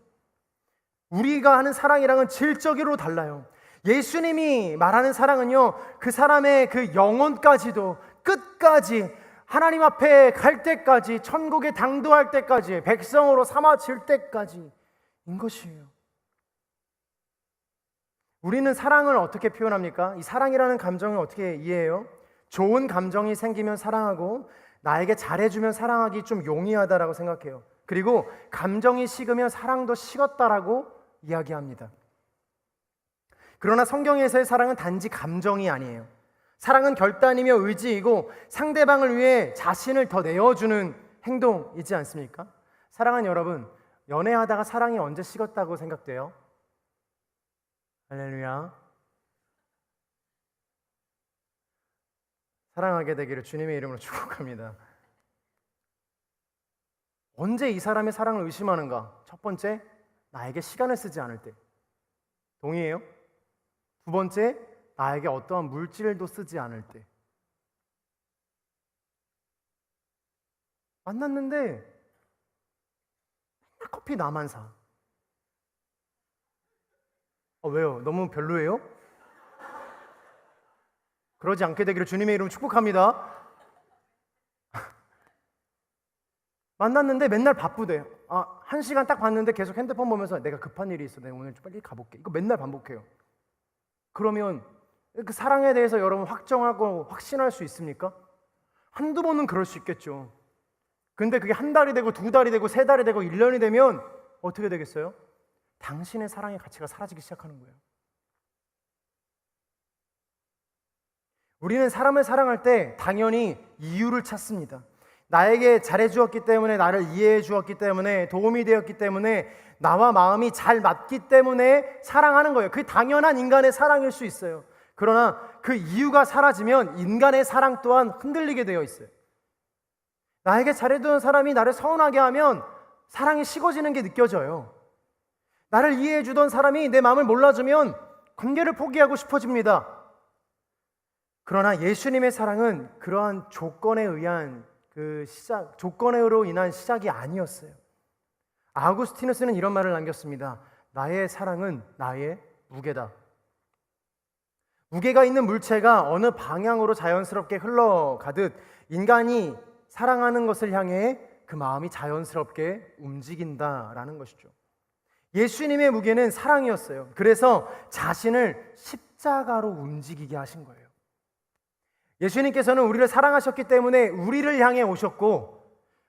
우리가 하는 사랑이랑은 질적으로 달라요. 예수님이 말하는 사랑은요, 그 사람의 그 영혼까지도 끝까지 하나님 앞에 갈 때까지, 천국에 당도할 때까지, 백성으로 삼아질 때까지인 것이에요. 우리는 사랑을 어떻게 표현합니까? 이 사랑이라는 감정을 어떻게 이해해요? 좋은 감정이 생기면 사랑하고 나에게 잘해주면 사랑하기 좀 용이하다라고 생각해요. 그리고 감정이 식으면 사랑도 식었다라고 이야기합니다. 그러나 성경에서의 사랑은 단지 감정이 아니에요. 사랑은 결단이며 의지이고 상대방을 위해 자신을 더 내어주는 행동이지 않습니까? 사랑하는 여러분, 연애하다가 사랑이 언제 식었다고 생각돼요? 할렐루야. 사랑하게 되기를 주님의 이름으로 축복합니다. 언제 이 사람의 사랑을 의심하는가? 첫 번째, 나에게 시간을 쓰지 않을 때. 동의해요? 두 번째, 나에게 어떠한 물질도 쓰지 않을 때. 만났는데 맨날 커피 나만 사. 왜요? 너무 별로예요? 그러지 않게 되기를 주님의 이름으로 축복합니다. 만났는데 맨날 바쁘대. 1시간 딱 봤는데 계속 핸드폰 보면서 내가 급한 일이 있어. 내가 오늘 좀 빨리 가볼게. 이거 맨날 반복해요. 그러면 그 사랑에 대해서 여러분 확정하고 확신할 수 있습니까? 한두 번은 그럴 수 있겠죠. 근데 그게 한 달이 되고 두 달이 되고 세 달이 되고 1년이 되면 어떻게 되겠어요? 당신의 사랑의 가치가 사라지기 시작하는 거예요. 우리는 사람을 사랑할 때 당연히 이유를 찾습니다. 나에게 잘해주었기 때문에, 나를 이해해 주었기 때문에, 도움이 되었기 때문에, 나와 마음이 잘 맞기 때문에 사랑하는 거예요. 그게 당연한 인간의 사랑일 수 있어요. 그러나 그 이유가 사라지면 인간의 사랑 또한 흔들리게 되어 있어요. 나에게 잘해주는 사람이 나를 서운하게 하면 사랑이 식어지는 게 느껴져요. 나를 이해해 주던 사람이 내 마음을 몰라주면 관계를 포기하고 싶어집니다. 그러나 예수님의 사랑은 그러한 조건에 의한 조건으로 인한 시작이 아니었어요. 아우구스티누스는 이런 말을 남겼습니다. 나의 사랑은 나의 무게다. 무게가 있는 물체가 어느 방향으로 자연스럽게 흘러가듯 인간이 사랑하는 것을 향해 그 마음이 자연스럽게 움직인다라는 것이죠. 예수님의 무게는 사랑이었어요. 그래서 자신을 십자가로 움직이게 하신 거예요. 예수님께서는 우리를 사랑하셨기 때문에 우리를 향해 오셨고,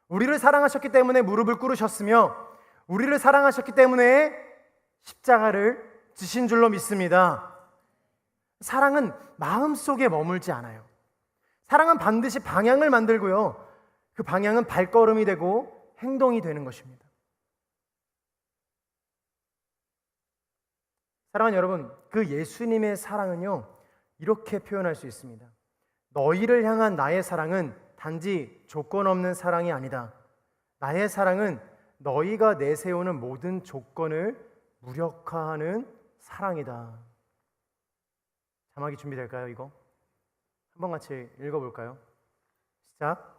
우리를 사랑하셨기 때문에 무릎을 꿇으셨으며, 우리를 사랑하셨기 때문에 십자가를 지신 줄로 믿습니다. 사랑은 마음속에 머물지 않아요. 사랑은 반드시 방향을 만들고요, 그 방향은 발걸음이 되고 행동이 되는 것입니다. 사랑하는 여러분, 그 예수님의 사랑은요, 이렇게 표현할 수 있습니다. 너희를 향한 나의 사랑은 단지 조건 없는 사랑이 아니다. 나의 사랑은 너희가 내세우는 모든 조건을 무력화하는 사랑이다. 자막이 준비될까요, 이거? 한번 같이 읽어볼까요? 시작.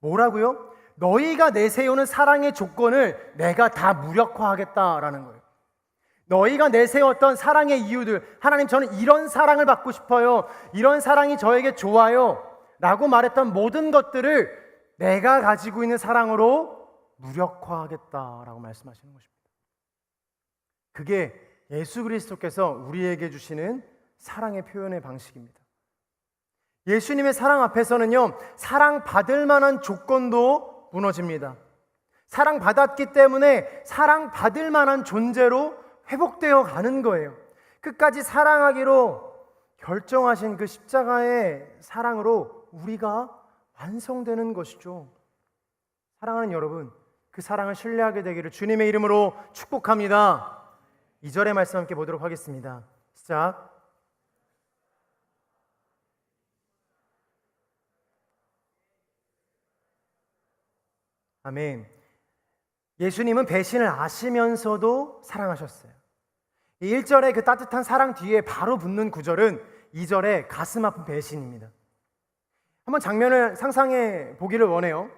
뭐라고요? 너희가 내세우는 사랑의 조건을 내가 다 무력화하겠다라는 거예요. 너희가 내세웠던 사랑의 이유들, 하나님 저는 이런 사랑을 받고 싶어요, 이런 사랑이 저에게 좋아요 라고 말했던 모든 것들을 내가 가지고 있는 사랑으로 무력화하겠다라고 말씀하시는 것입니다. 그게 예수 그리스도께서 우리에게 주시는 사랑의 표현의 방식입니다. 예수님의 사랑 앞에서는요, 사랑받을 만한 조건도 무너집니다. 사랑받았기 때문에 사랑받을 만한 존재로 회복되어 가는 거예요. 끝까지 사랑하기로 결정하신 그 십자가의 사랑으로 우리가 완성되는 것이죠. 사랑하는 여러분, 그 사랑을 신뢰하게 되기를 주님의 이름으로 축복합니다. 2절의 말씀 함께 보도록 하겠습니다. 시작. 아멘. 예수님은 배신을 아시면서도 사랑하셨어요. 1절의 그 따뜻한 사랑 뒤에 바로 붙는 9절은 2절의 가슴 아픈 배신입니다. 한번 장면을 상상해 보기를 원해요.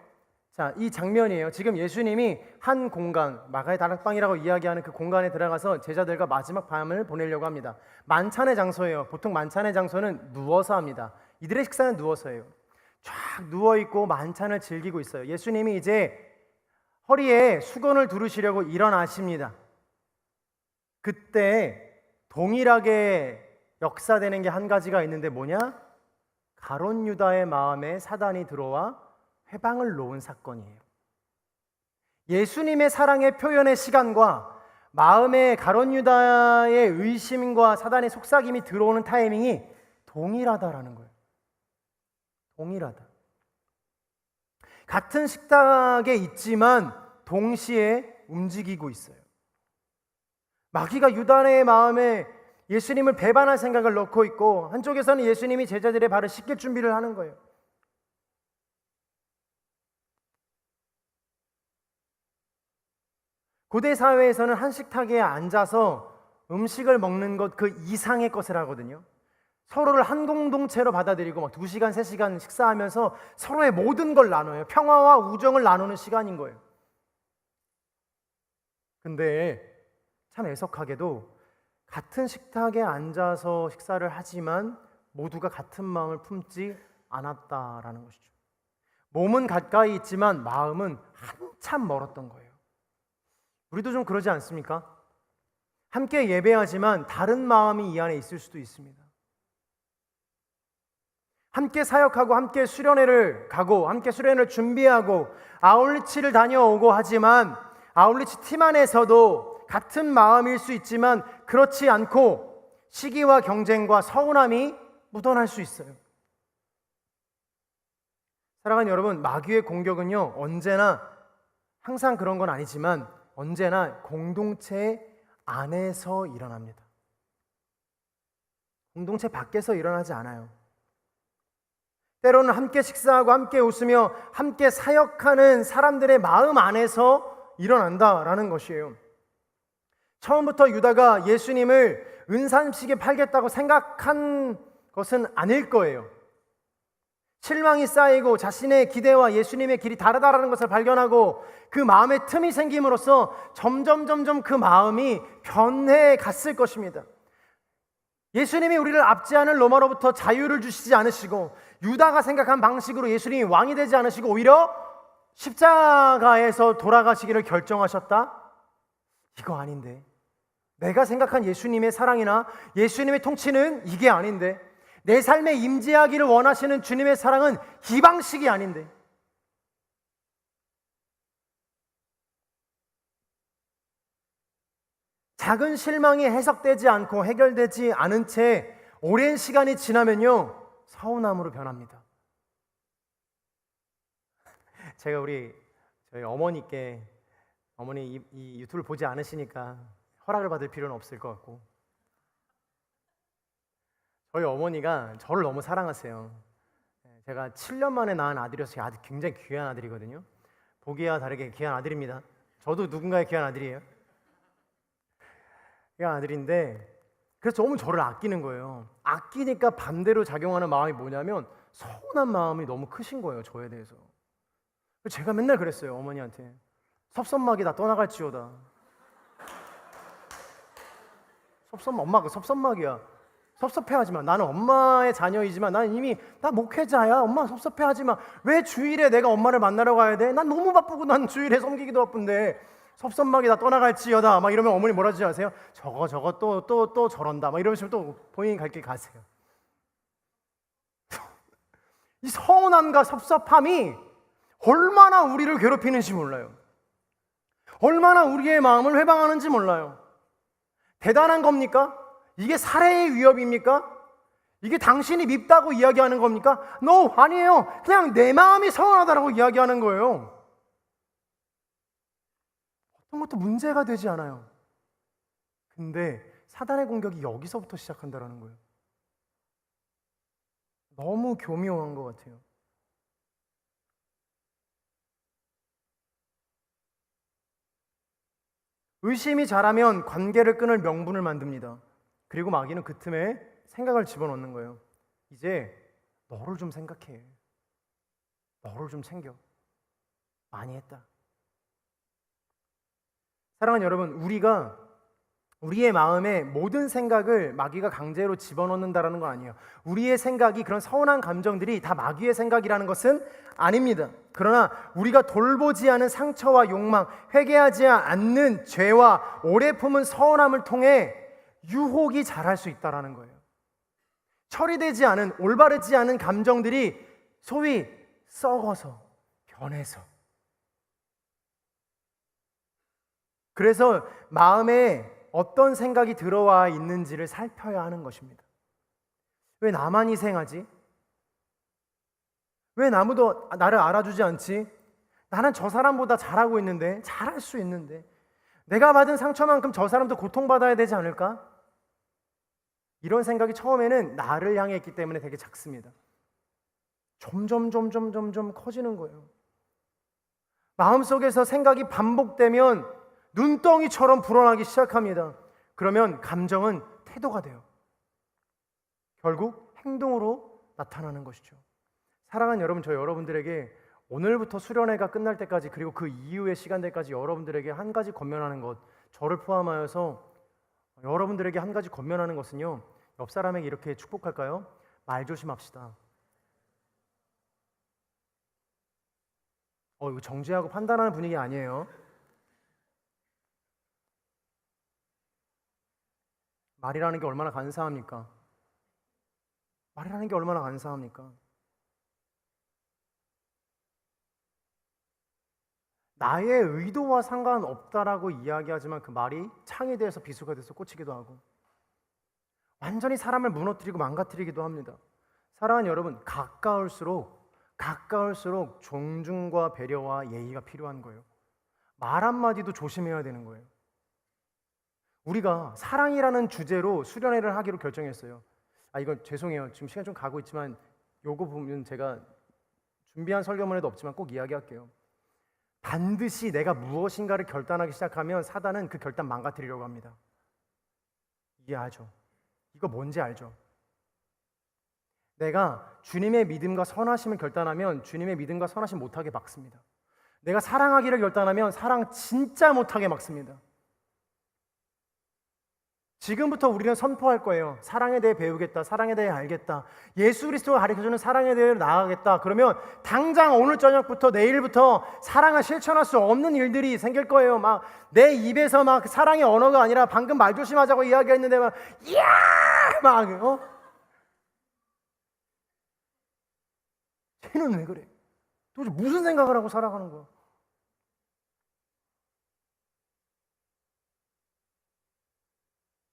자, 이 장면이에요. 지금 예수님이 한 공간, 마가의 다락방이라고 이야기하는 그 공간에 들어가서 제자들과 마지막 밤을 보내려고 합니다. 만찬의 장소예요. 보통 만찬의 장소는 누워서 합니다. 이들의 식사는 누워서 해요. 쫙 누워있고 만찬을 즐기고 있어요. 예수님이 이제 허리에 수건을 두르시려고 일어나십니다. 그때 동일하게 역사되는 게 한 가지가 있는데 뭐냐? 가룟 유다의 마음에 사단이 들어와 회방을 놓은 사건이에요. 예수님의 사랑의 표현의 시간과 마음에 가룟 유다의 의심과 사단의 속삭임이 들어오는 타이밍이 동일하다라는 거예요. 동일하다. 같은 식탁에 있지만 동시에 움직이고 있어요. 마귀가 유다의 마음에 예수님을 배반할 생각을 넣고 있고, 한쪽에서는 예수님이 제자들의 발을 씻길 준비를 하는 거예요. 고대 사회에서는 한 식탁에 앉아서 음식을 먹는 것 그 이상의 것을 하거든요. 서로를 한 공동체로 받아들이고 막 2시간, 3시간 식사하면서 서로의 모든 걸 나눠요. 평화와 우정을 나누는 시간인 거예요. 근데 참 애석하게도 같은 식탁에 앉아서 식사를 하지만 모두가 같은 마음을 품지 않았다라는 것이죠. 몸은 가까이 있지만 마음은 한참 멀었던 거예요. 우리도 좀 그러지 않습니까? 함께 예배하지만 다른 마음이 이 안에 있을 수도 있습니다. 함께 사역하고 함께 수련회를 가고 함께 수련회를 준비하고 아울리치를 다녀오고 하지만 아울리치 팀 안에서도 같은 마음일 수 있지만 그렇지 않고 시기와 경쟁과 서운함이 묻어날 수 있어요. 사랑하는 여러분, 마귀의 공격은요, 언제나, 항상 그런 건 아니지만 언제나 공동체 안에서 일어납니다. 공동체 밖에서 일어나지 않아요. 때로는 함께 식사하고 함께 웃으며 함께 사역하는 사람들의 마음 안에서 일어난다라는 것이에요. 처음부터 유다가 예수님을 은산식에 팔겠다고 생각한 것은 아닐 거예요. 실망이 쌓이고 자신의 기대와 예수님의 길이 다르다라는 것을 발견하고 그 마음에 틈이 생김으로써 점점 그 마음이 변해 갔을 것입니다. 예수님이 우리를 압제하는 로마로부터 자유를 주시지 않으시고 유다가 생각한 방식으로 예수님이 왕이 되지 않으시고 오히려 십자가에서 돌아가시기를 결정하셨다? 이거 아닌데. 내가 생각한 예수님의 사랑이나 예수님의 통치는 이게 아닌데. 내 삶에 임재하기를 원하시는 주님의 사랑은 이 방식이 아닌데. 작은 실망이 해석되지 않고 해결되지 않은 채 오랜 시간이 지나면요, 서운함으로 변합니다. 제가 저희 어머니께, 어머니 이 유튜브를 보지 않으시니까 허락을 받을 필요는 없을 것 같고, 저희 어머니가 저를 너무 사랑하세요. 제가 7년 만에 낳은 아들이어서 제 아들 굉장히 귀한 아들이거든요. 보기와 다르게 귀한 아들입니다. 저도 누군가의 귀한 아들이에요. 귀한 아들인데, 그래서 너무 저를 아끼는 거예요. 아끼니까 반대로 작용하는 마음이 뭐냐면 서운한 마음이 너무 크신 거예요, 저에 대해서. 제가 맨날 그랬어요, 어머니한테. 섭섭막이 다 떠나갈지어다. 엄마 그 섭섭막이야. 섭섭해하지 마. 나는 엄마의 자녀이지만 나는 이미 나 목회자야. 엄마 섭섭해하지 마. 왜 주일에 내가 엄마를 만나러 가야 돼? 난 너무 바쁘고 난 주일에 섬기기도 바쁜데 섭섭막이 다 떠나갈지어다. 막 이러면 어머니 뭐라 하지 아세요? 저거 또 저런다. 막 이러면서 또 본인이 갈 길 가세요. 이 서운함과 섭섭함이 얼마나 우리를 괴롭히는지 몰라요. 얼마나 우리의 마음을 회방하는지 몰라요. 대단한 겁니까? 이게 살해의 위협입니까? 이게 당신이 밉다고 이야기하는 겁니까? No, 아니에요. 그냥 내 마음이 서운하다고 이야기하는 거예요. 어떤 것도 문제가 되지 않아요. 근데 사단의 공격이 여기서부터 시작한다는 거예요. 너무 교묘한 것 같아요. 의심이 자라면 관계를 끊을 명분을 만듭니다. 그리고 마귀는 그 틈에 생각을 집어넣는 거예요. 이제 너를 좀 생각해. 너를 좀 챙겨. 많이 했다. 사랑하는 여러분, 우리의 마음에 모든 생각을 마귀가 강제로 집어넣는다라는 건 아니에요. 우리의 생각이, 그런 서운한 감정들이 다 마귀의 생각이라는 것은 아닙니다. 그러나 우리가 돌보지 않은 상처와 욕망, 회개하지 않는 죄와 오래 품은 서운함을 통해 유혹이 자랄 수 있다라는 거예요. 처리되지 않은, 올바르지 않은 감정들이 소위 썩어서, 변해서. 그래서 마음에 어떤 생각이 들어와 있는지를 살펴야 하는 것입니다. 왜 나만 희생하지? 왜 아무도 나를 알아주지 않지? 나는 저 사람보다 잘하고 있는데, 잘할 수 있는데, 내가 받은 상처만큼 저 사람도 고통받아야 되지 않을까? 이런 생각이 처음에는 나를 향해 있기 때문에 되게 작습니다. 점점 커지는 거예요. 마음속에서 생각이 반복되면 눈덩이처럼 불어나기 시작합니다. 그러면 감정은 태도가 돼요. 결국 행동으로 나타나는 것이죠. 사랑하는 여러분, 저 여러분들에게 오늘부터 수련회가 끝날 때까지, 그리고 그 이후의 시간들까지 여러분들에게 한 가지 권면하는 것, 저를 포함하여서 여러분들에게 한 가지 권면하는 것은요, 옆 사람에게 이렇게 축복할까요? 말 조심합시다. 이거 정죄하고 판단하는 분위기 아니에요. 말이라는 게 얼마나 간사합니까? 말이라는 게 얼마나 간사합니까? 나의 의도와 상관없다라고 이야기하지만 그 말이 창이 돼서 비수가 돼서 꽂히기도 하고 완전히 사람을 무너뜨리고 망가뜨리기도 합니다. 사랑하는 여러분, 가까울수록 존중과 배려와 예의가 필요한 거예요. 말 한마디도 조심해야 되는 거예요. 우리가 사랑이라는 주제로 수련회를 하기로 결정했어요. 이건 죄송해요. 지금 시간 좀 가고 있지만 요거 보면 제가 준비한 설교문에도 없지만 꼭 이야기할게요. 반드시 내가 무엇인가를 결단하기 시작하면 사단은 그 결단 망가뜨리려고 합니다. 이해하죠? 이거 뭔지 알죠? 내가 주님의 믿음과 선하심을 결단하면 주님의 믿음과 선하심 못하게 막습니다. 내가 사랑하기를 결단하면 사랑 진짜 못하게 막습니다. 지금부터 우리는 선포할 거예요. 사랑에 대해 배우겠다. 사랑에 대해 알겠다. 예수 그리스도가 가르쳐주는 사랑에 대해 나아가겠다. 그러면 당장 오늘 저녁부터 내일부터 사랑을 실천할 수 없는 일들이 생길 거예요. 막 내 입에서 막 사랑의 언어가 아니라 방금 말 조심하자고 이야기했는데 막 이야 막 쟤는 왜 그래? 도대체 무슨 생각을 하고 살아가는 거야?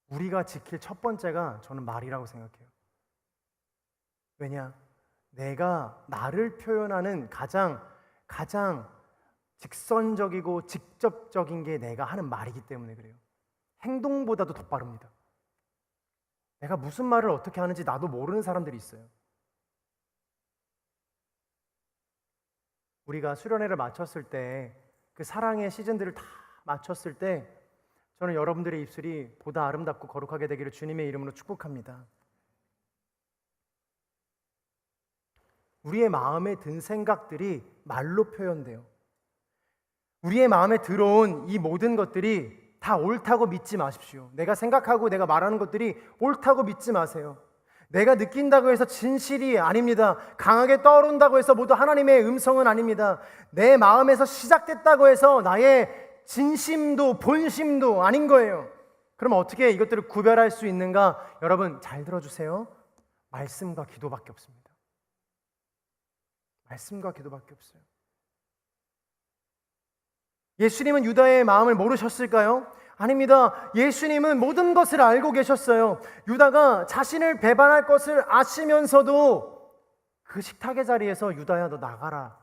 우리가 지킬 첫 번째가 저는 말이라고 생각해요. 왜냐? 내가 나를 표현하는 가장 직선적이고 직접적인 게 내가 하는 말이기 때문에 그래요. 행동보다도 더 빠릅니다. 내가 무슨 말을 어떻게 하는지 나도 모르는 사람들이 있어요. 우리가 수련회를 마쳤을 때 그 사랑의 시즌들을 다 마쳤을 때 저는 여러분들의 입술이 보다 아름답고 거룩하게 되기를 주님의 이름으로 축복합니다. 우리의 마음에 든 생각들이 말로 표현돼요. 우리의 마음에 들어온 이 모든 것들이 다 옳다고 믿지 마십시오. 내가 생각하고 내가 말하는 것들이 옳다고 믿지 마세요. 내가 느낀다고 해서 진실이 아닙니다. 강하게 떠오른다고 해서 모두 하나님의 음성은 아닙니다. 내 마음에서 시작됐다고 해서 나의 진심도 본심도 아닌 거예요. 그럼 어떻게 이것들을 구별할 수 있는가? 여러분 잘 들어주세요. 말씀과 기도밖에 없습니다. 말씀과 기도밖에 없어요. 예수님은 유다의 마음을 모르셨을까요? 아닙니다. 예수님은 모든 것을 알고 계셨어요. 유다가 자신을 배반할 것을 아시면서도 그 식탁의 자리에서 유다야 너 나가라.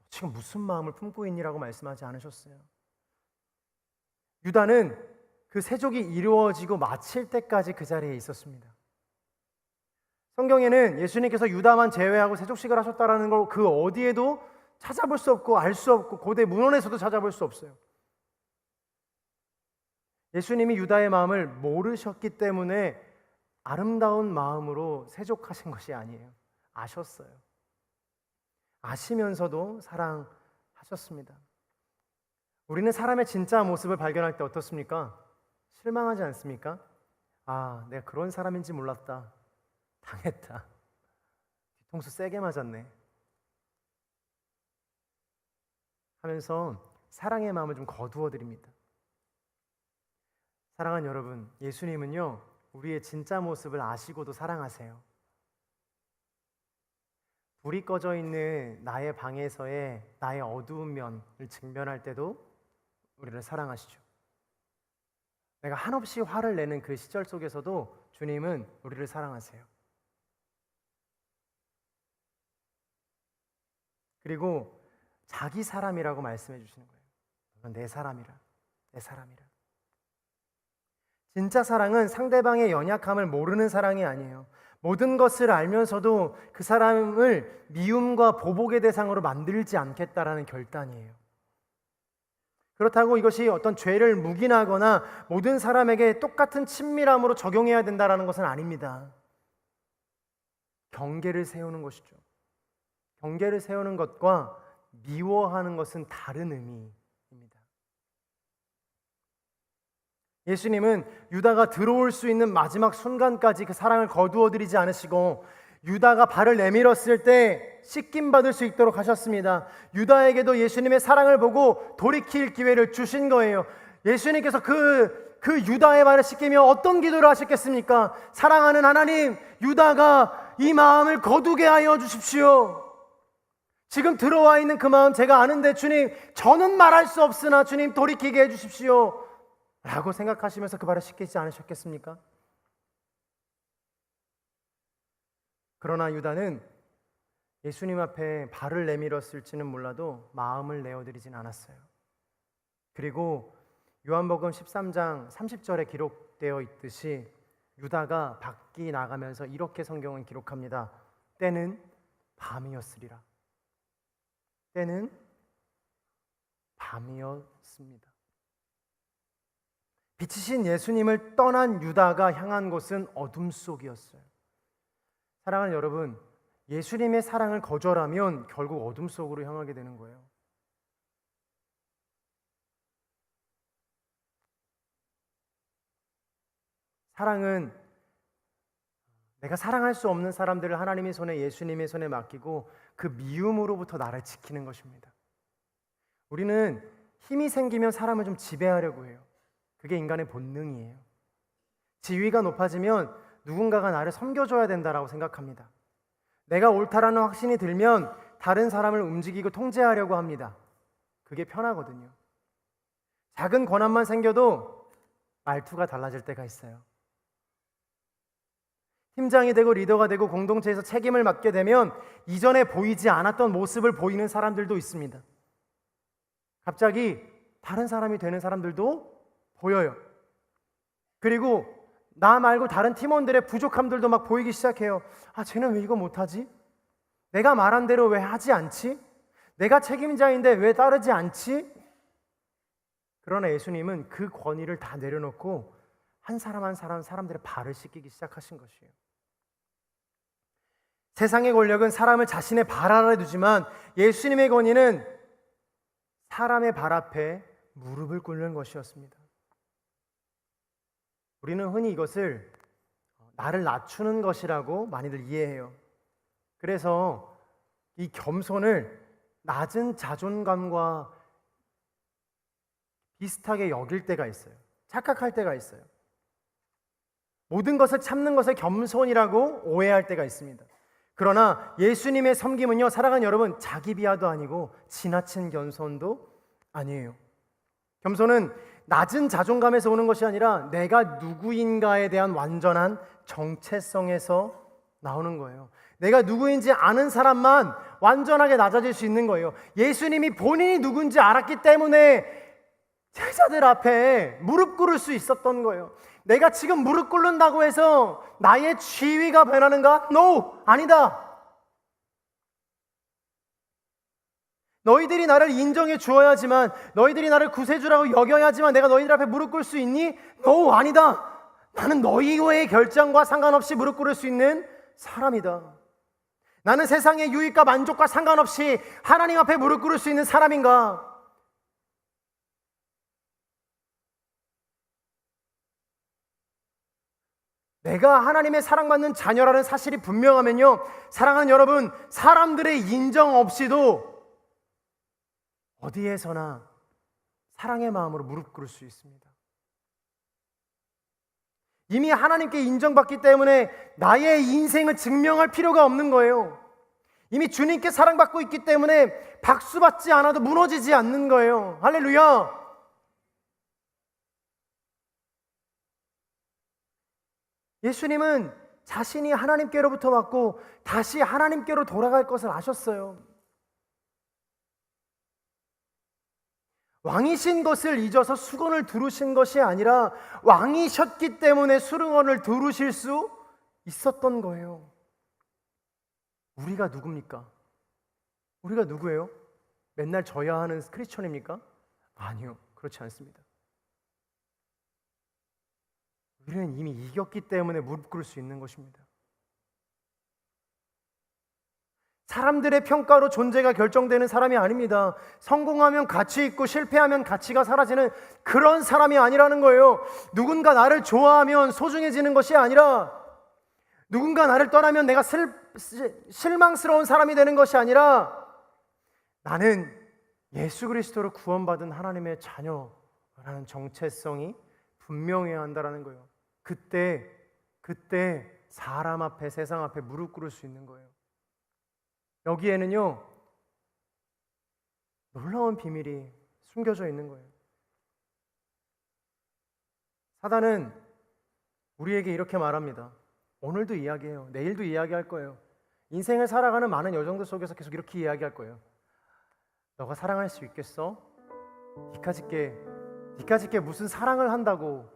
지금 무슨 마음을 품고 있니라고 말씀하지 않으셨어요. 유다는 그 세족이 이루어지고 마칠 때까지 그 자리에 있었습니다. 성경에는 예수님께서 유다만 제외하고 세족식을 하셨다라는 걸 그 어디에도 찾아볼 수 없고 알 수 없고 고대 문헌에서도 찾아볼 수 없어요. 예수님이 유다의 마음을 모르셨기 때문에 아름다운 마음으로 세족하신 것이 아니에요. 아셨어요. 아시면서도 사랑하셨습니다. 우리는 사람의 진짜 모습을 발견할 때 어떻습니까? 실망하지 않습니까? 아, 내가 그런 사람인지 몰랐다. 당했다. 뒤통수 세게 맞았네. 하면서 사랑의 마음을 좀 거두어 드립니다. 사랑하는 여러분, 예수님은요, 우리의 진짜 모습을 아시고도 사랑하세요. 불이 꺼져 있는 나의 방에서의 나의 어두운 면을 직면할 때도 우리를 사랑하시죠. 내가 한없이 화를 내는 그 시절 속에서도 주님은 우리를 사랑하세요. 그리고 자기 사람이라고 말씀해 주시는 거예요. 넌 내 사람이라, 내 사람이라. 진짜 사랑은 상대방의 연약함을 모르는 사랑이 아니에요. 모든 것을 알면서도 그 사람을 미움과 보복의 대상으로 만들지 않겠다라는 결단이에요. 그렇다고 이것이 어떤 죄를 묵인하거나 모든 사람에게 똑같은 친밀함으로 적용해야 된다는 것은 아닙니다. 경계를 세우는 것이죠. 경계를 세우는 것과 미워하는 것은 다른 의미입니다. 예수님은 유다가 들어올 수 있는 마지막 순간까지 그 사랑을 거두어드리지 않으시고 유다가 발을 내밀었을 때 씻김받을 수 있도록 하셨습니다. 유다에게도 예수님의 사랑을 보고 돌이킬 기회를 주신 거예요. 예수님께서 그 유다의 발을 씻기며 어떤 기도를 하셨겠습니까? 사랑하는 하나님, 유다가 이 마음을 거두게 하여 주십시오. 지금 들어와 있는 그 마음 제가 아는데 주님, 저는 말할 수 없으나 주님 돌이키게 해주십시오 라고 생각하시면서 그 발을 씻기지 않으셨겠습니까? 그러나 유다는 예수님 앞에 발을 내밀었을지는 몰라도 마음을 내어드리진 않았어요. 그리고 요한복음 13장 30절에 기록되어 있듯이 유다가 밖이 나가면서 이렇게 성경은 기록합니다. 때는 밤이었으리라. 때는 밤이었습니다. 빛이신 예수님을 떠난 유다가 향한 곳은 어둠 속이었어요. 사랑하는 여러분, 예수님의 사랑을 거절하면 결국 어둠 속으로 향하게 되는 거예요. 사랑은 내가 사랑할 수 없는 사람들을 하나님의 손에, 예수님의 손에 맡기고 그 미움으로부터 나를 지키는 것입니다. 우리는 힘이 생기면 사람을 좀 지배하려고 해요. 그게 인간의 본능이에요. 지위가 높아지면 누군가가 나를 섬겨줘야 된다라고 생각합니다. 내가 옳다라는 확신이 들면 다른 사람을 움직이고 통제하려고 합니다. 그게 편하거든요. 작은 권한만 생겨도 말투가 달라질 때가 있어요. 팀장이 되고 리더가 되고 공동체에서 책임을 맡게 되면 이전에 보이지 않았던 모습을 보이는 사람들도 있습니다. 갑자기 다른 사람이 되는 사람들도 보여요. 그리고 나 말고 다른 팀원들의 부족함들도 막 보이기 시작해요. 아, 쟤는 왜 이거 못하지? 내가 말한 대로 왜 하지 않지? 내가 책임자인데 왜 따르지 않지? 그러나 예수님은 그 권위를 다 내려놓고 한 사람 한 사람 사람들의 발을 씻기기 시작하신 것이에요. 세상의 권력은 사람을 자신의 발 아래 두지만 예수님의 권위는 사람의 발 앞에 무릎을 꿇는 것이었습니다. 우리는 흔히 이것을 나를 낮추는 것이라고 많이들 이해해요. 그래서 이 겸손을 낮은 자존감과 비슷하게 여길 때가 있어요. 착각할 때가 있어요. 모든 것을 참는 것을 겸손이라고 오해할 때가 있습니다. 그러나 예수님의 섬김은요, 사랑하는 여러분, 자기 비하도 아니고 지나친 겸손도 아니에요. 겸손은 낮은 자존감에서 오는 것이 아니라 내가 누구인가에 대한 완전한 정체성에서 나오는 거예요. 내가 누구인지 아는 사람만 완전하게 낮아질 수 있는 거예요. 예수님이 본인이 누군지 알았기 때문에 제자들 앞에 무릎 꿇을 수 있었던 거예요. 내가 지금 무릎 꿇는다고 해서 나의 지위가 변하는가? No! 아니다. 너희들이 나를 인정해 주어야지만, 너희들이 나를 구세주라고 여겨야지만 내가 너희들 앞에 무릎 꿇을 수 있니? No! 아니다. 나는 너희의 결정과 상관없이 무릎 꿇을 수 있는 사람이다. 나는 세상의 유익과 만족과 상관없이 하나님 앞에 무릎 꿇을 수 있는 사람인가? 내가 하나님의 사랑받는 자녀라는 사실이 분명하면요, 사랑하는 여러분, 사람들의 인정 없이도 어디에서나 사랑의 마음으로 무릎 꿇을 수 있습니다. 이미 하나님께 인정받기 때문에 나의 인생을 증명할 필요가 없는 거예요. 이미 주님께 사랑받고 있기 때문에 박수 받지 않아도 무너지지 않는 거예요. 할렐루야! 예수님은 자신이 하나님께로부터 왔고 다시 하나님께로 돌아갈 것을 아셨어요. 왕이신 것을 잊어서 수건을 두르신 것이 아니라 왕이셨기 때문에 수건을 두르실 수 있었던 거예요. 우리가 누굽니까? 우리가 누구예요? 맨날 져야 하는 크리스천입니까? 아니요, 그렇지 않습니다. 우리는 이미 이겼기 때문에 무릎 꿇을 수 있는 것입니다. 사람들의 평가로 존재가 결정되는 사람이 아닙니다. 성공하면 가치 있고 실패하면 가치가 사라지는 그런 사람이 아니라는 거예요. 누군가 나를 좋아하면 소중해지는 것이 아니라, 누군가 나를 떠나면 내가 실망스러운 사람이 되는 것이 아니라, 나는 예수 그리스도로 구원받은 하나님의 자녀라는 정체성이 분명해야 한다는 거예요. 그때 사람 앞에, 세상 앞에 무릎 꿇을 수 있는 거예요. 여기에는요, 놀라운 비밀이 숨겨져 있는 거예요. 사단은 우리에게 이렇게 말합니다. 오늘도 이야기해요. 내일도 이야기할 거예요. 인생을 살아가는 많은 여정들 속에서 계속 이렇게 이야기할 거예요. 너가 사랑할 수 있겠어? 니까짓게 무슨 사랑을 한다고.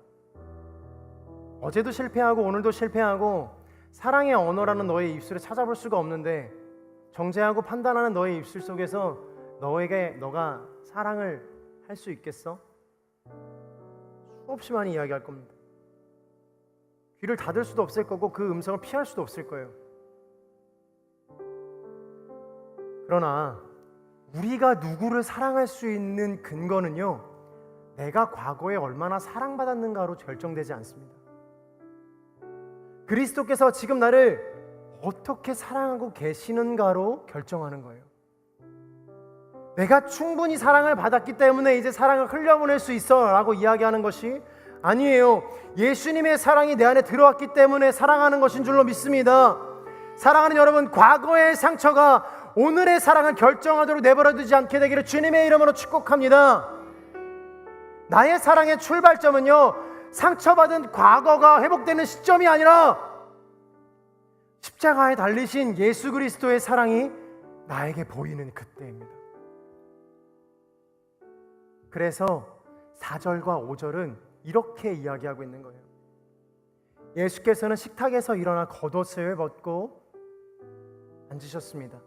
어제도 실패하고 오늘도 실패하고 사랑의 언어라는 너의 입술을 찾아볼 수가 없는데, 정죄하고 판단하는 너의 입술 속에서 너가 사랑을 할 수 있겠어? 수없이 많이 이야기할 겁니다. 귀를 닫을 수도 없을 거고 그 음성을 피할 수도 없을 거예요. 그러나 우리가 누구를 사랑할 수 있는 근거는요, 내가 과거에 얼마나 사랑받았는가로 결정되지 않습니다. 그리스도께서 지금 나를 어떻게 사랑하고 계시는가로 결정하는 거예요. 내가 충분히 사랑을 받았기 때문에 이제 사랑을 흘려보낼 수 있어 라고 이야기하는 것이 아니에요. 예수님의 사랑이 내 안에 들어왔기 때문에 사랑하는 것인 줄로 믿습니다. 사랑하는 여러분, 과거의 상처가 오늘의 사랑을 결정하도록 내버려두지 않게 되기를 주님의 이름으로 축복합니다. 나의 사랑의 출발점은요, 상처받은 과거가 회복되는 시점이 아니라 십자가에 달리신 예수 그리스도의 사랑이 나에게 보이는 그때입니다. 그래서 4절과 5절은 이렇게 이야기하고 있는 거예요. 예수께서는 식탁에서 일어나 겉옷을 벗고 앉으셨습니다.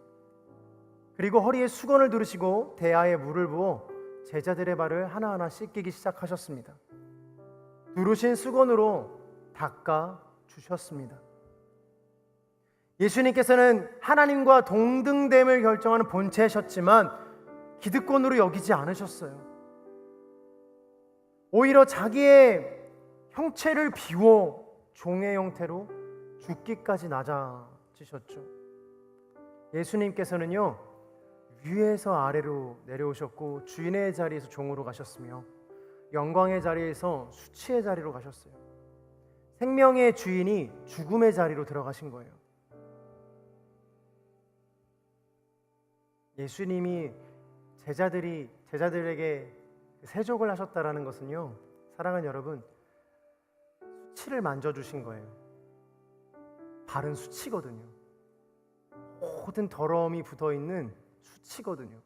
그리고 허리에 수건을 두르시고 대야에 물을 부어 제자들의 발을 하나하나 씻기기 시작하셨습니다. 두르신 수건으로 닦아 주셨습니다. 예수님께서는 하나님과 동등됨을 결정하는 본체셨지만 기득권으로 여기지 않으셨어요. 오히려 자기의 형체를 비워 종의 형태로 죽기까지 낮아지셨죠. 예수님께서는요, 위에서 아래로 내려오셨고 주인의 자리에서 종으로 가셨으며 영광의 자리에서 수치의 자리로 가셨어요. 생명의 주인이 죽음의 자리로 들어가신 거예요. 예수님이 제자들에게 세족을 하셨다라는 것은요, 사랑하는 여러분, 수치를 만져주신 거예요. 발은 수치거든요. 모든 더러움이 붙어있는 수치거든요.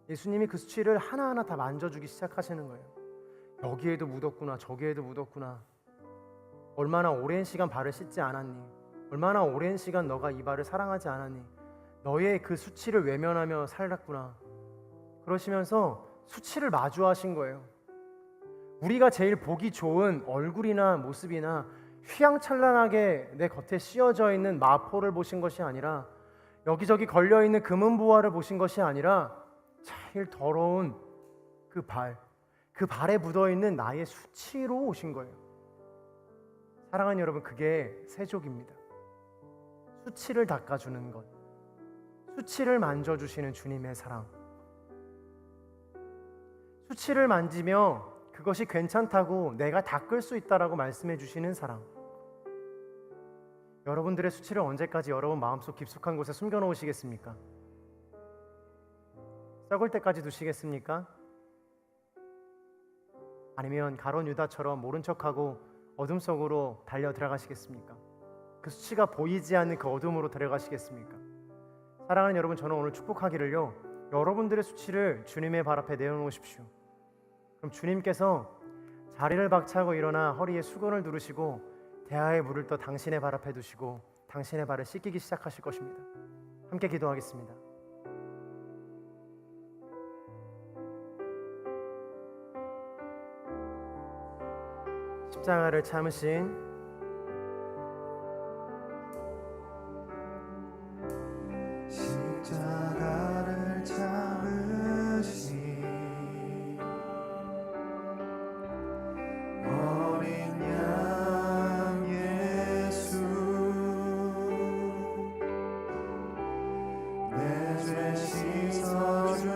예수님이 그 수치를 하나하나 다 만져주기 시작하시는 거예요. 여기에도 묻었구나, 저기에도 묻었구나. 얼마나 오랜 시간 발을 씻지 않았니? 얼마나 오랜 시간 너가 이 발을 사랑하지 않았니? 너의 그 수치를 외면하며 살았구나. 그러시면서 수치를 마주하신 거예요. 우리가 제일 보기 좋은 얼굴이나 모습이나 휘황찬란하게 내 겉에 씌어져 있는 마포를 보신 것이 아니라, 여기저기 걸려있는 금은보화를 보신 것이 아니라 제일 더러운 그 발에 묻어있는 나의 수치로 오신 거예요. 사랑하는 여러분, 그게 세족입니다. 수치를 닦아주는 것, 수치를 만져주시는 주님의 사랑. 수치를 만지며 그것이 괜찮다고 내가 닦을 수 있다라고 말씀해 주시는 사랑. 여러분들의 수치를 언제까지 여러분 마음속 깊숙한 곳에 숨겨놓으시겠습니까? 썩을 때까지 두시겠습니까? 아니면 가룟 유다처럼 모른 척하고 어둠 속으로 달려 들어가시겠습니까? 그 수치가 보이지 않는 그 어둠으로 들어가시겠습니까? 사랑하는 여러분, 저는 오늘 축복하기를요, 여러분들의 수치를 주님의 발 앞에 내어놓으십시오. 그럼 주님께서 자리를 박차고 일어나 허리에 수건을 두르시고 대야의 물을 떠 당신의 발 앞에 두시고 당신의 발을 씻기기 시작하실 것입니다. 함께 기도하겠습니다. 십자가를 참으신 십자가를 참으신 어린 양 예수, 내 죄 씻어주시고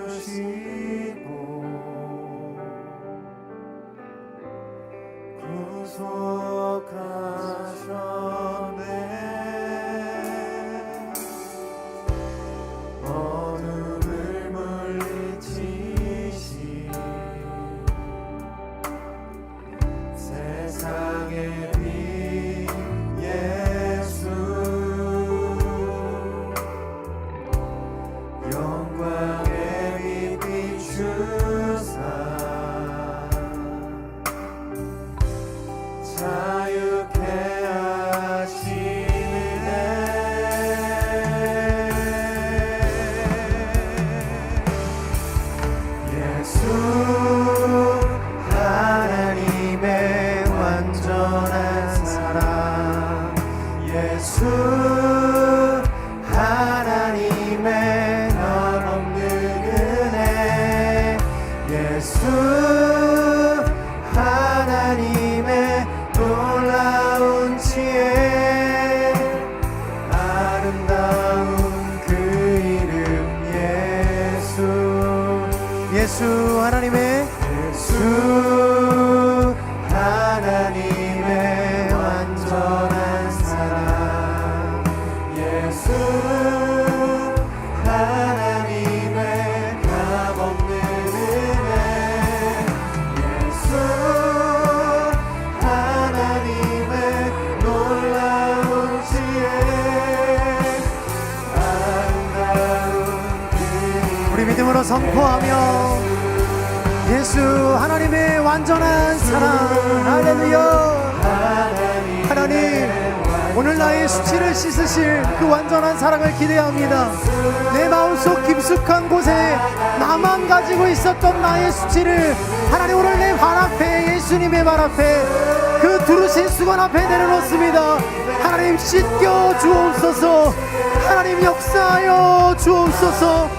구속하셨네. 어둠을 물리치신 세상의 빛 예수, 영광의 빛 비추사 자유케 하시네. 예수 하나님의 완전한 사랑, 예수 하나님의 넌없는 은혜, 예수 하나님의 예수 하나님의 값없는 은혜 예수 하나님의 놀라운 지혜 아름다운 우리 믿음으로 선포하며 예수 하나님의 완전한 사랑 할렐루야. 하나님 오늘 나의 수치를 씻으실 그 완전한 사랑을 기대합니다. 내 마음속 깊숙한 곳에 나만 가지고 있었던 나의 수치를 하나님 오늘 내 발 앞에 예수님의 발 앞에 그 두르신 수건 앞에 내려놓습니다. 하나님 씻겨 주옵소서. 하나님 역사하여 주옵소서.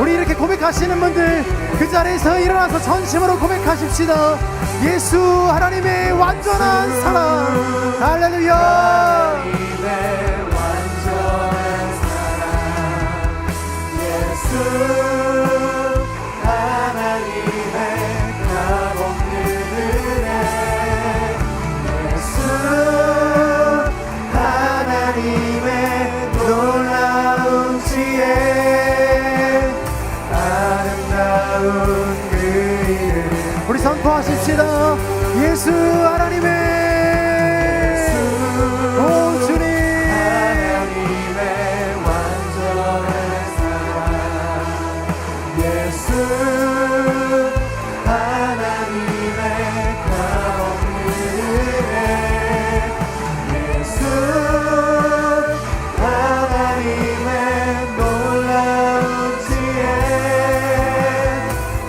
우리 이렇게 고백하시는 분들 그 자리에서 일어나서 전심으로 고백하십시다. 예수 하나님의 완전한 사랑 할렐루야. 하나님의 완전한 사랑 예수 하나님의 값없는 은혜 예수 하나님의 놀라운 지혜 아름다운 그 이름 우리 선포하십시다. 예수 하나님의 오 주님 하나님의 완전한 사랑 예수 하나님의 값없는 은혜 예수 하나님의 놀라운 지혜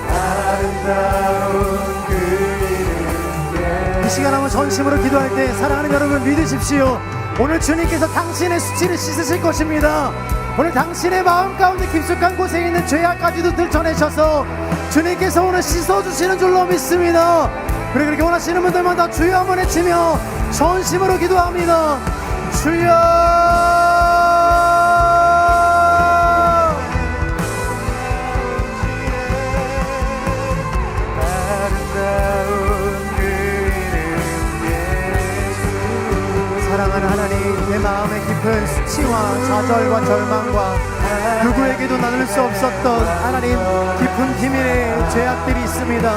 아름다운 그 이름 이 시간 한번 전심으로 기도할 때 사랑하는 여러분 믿으십시오. 오늘 주님께서 당신의 수치를 씻으실 것입니다. 오늘 당신의 마음 가운데 깊숙한 곳에 있는 죄악까지도 들춰내셔서 주님께서 오늘 씻어주시는 줄로 믿습니다. 그리고 그렇게 원하시는 분들만 다 주여 한번 외치며 전심으로 기도합니다. 주여 사랑하는 하나님, 내 마음의 깊은 수치와 좌절과 절망과 누구에게도 나눌 수 없었던 하나님 깊은 비밀의 죄악들이 있습니다.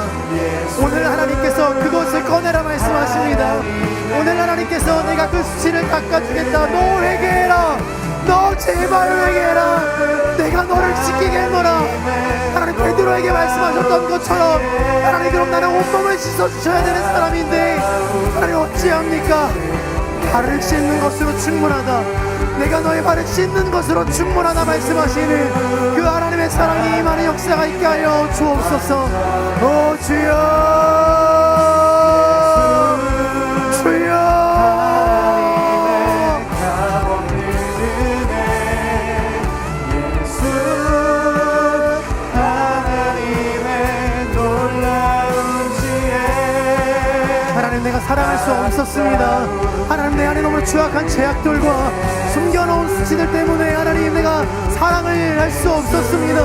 오늘 하나님께서 그것을 꺼내라 말씀하십니다. 오늘 하나님께서 내가 그 수치를 닦아주겠다. 너 회개해라. 너 제발 회개해라. 내가 너를 지키겠노라. 하나님 베드로에게 말씀하셨던 것처럼 하나님 그럼 나는 온몸을 씻어주셔야 되는 사람인데 하나님 어찌합니까? 발을 씻는 것으로 충분하다. 내가 너의 발을 씻는 것으로 충분하다 말씀하시는 그 하나님의 사랑이 임하는 역사가 있게 하여 주옵소서. 오 주여 주여 값없는 은혜 예수 하나님의 놀라운 지혜 하나님 내가 사랑할 수 없었습니다. 하나님 내 안에 너무 추악한 죄악들과 숨겨놓은 수치들 때문에 하나님 내가 사랑을 할 수 없었습니다.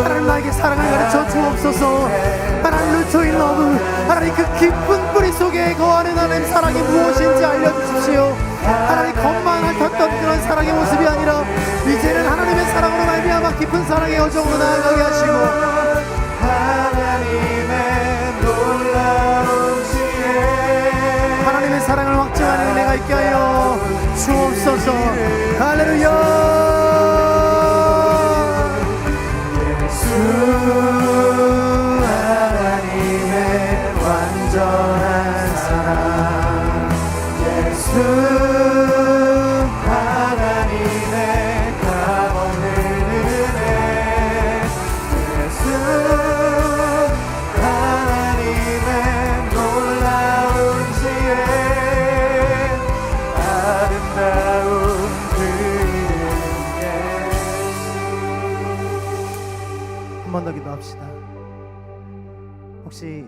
하나님 나에게 사랑을 가르쳐 주옵소서. 하나님 루트인 러브 하나님 그 깊은 뿌리 속에 거하는 하나님 사랑이 무엇인지 알려주십시오. 하나님 겉만 핥았던 그런 사랑의 모습이 아니라 이제는 하나님의 사랑으로 말미암아 깊은 사랑의 여정으로 나아가게 하시고 하나님의 놀라운 지혜 하나님의 사랑을 확증하는 은혜가 있게 하여 주옵소서. 할렐루야. 예수 하나님의 완전한 사랑 예수 하나님의 값없는 은혜 예수 하나님의 놀라운 지혜 아름다운 그 이름 한 번 더 기도합시다. 혹시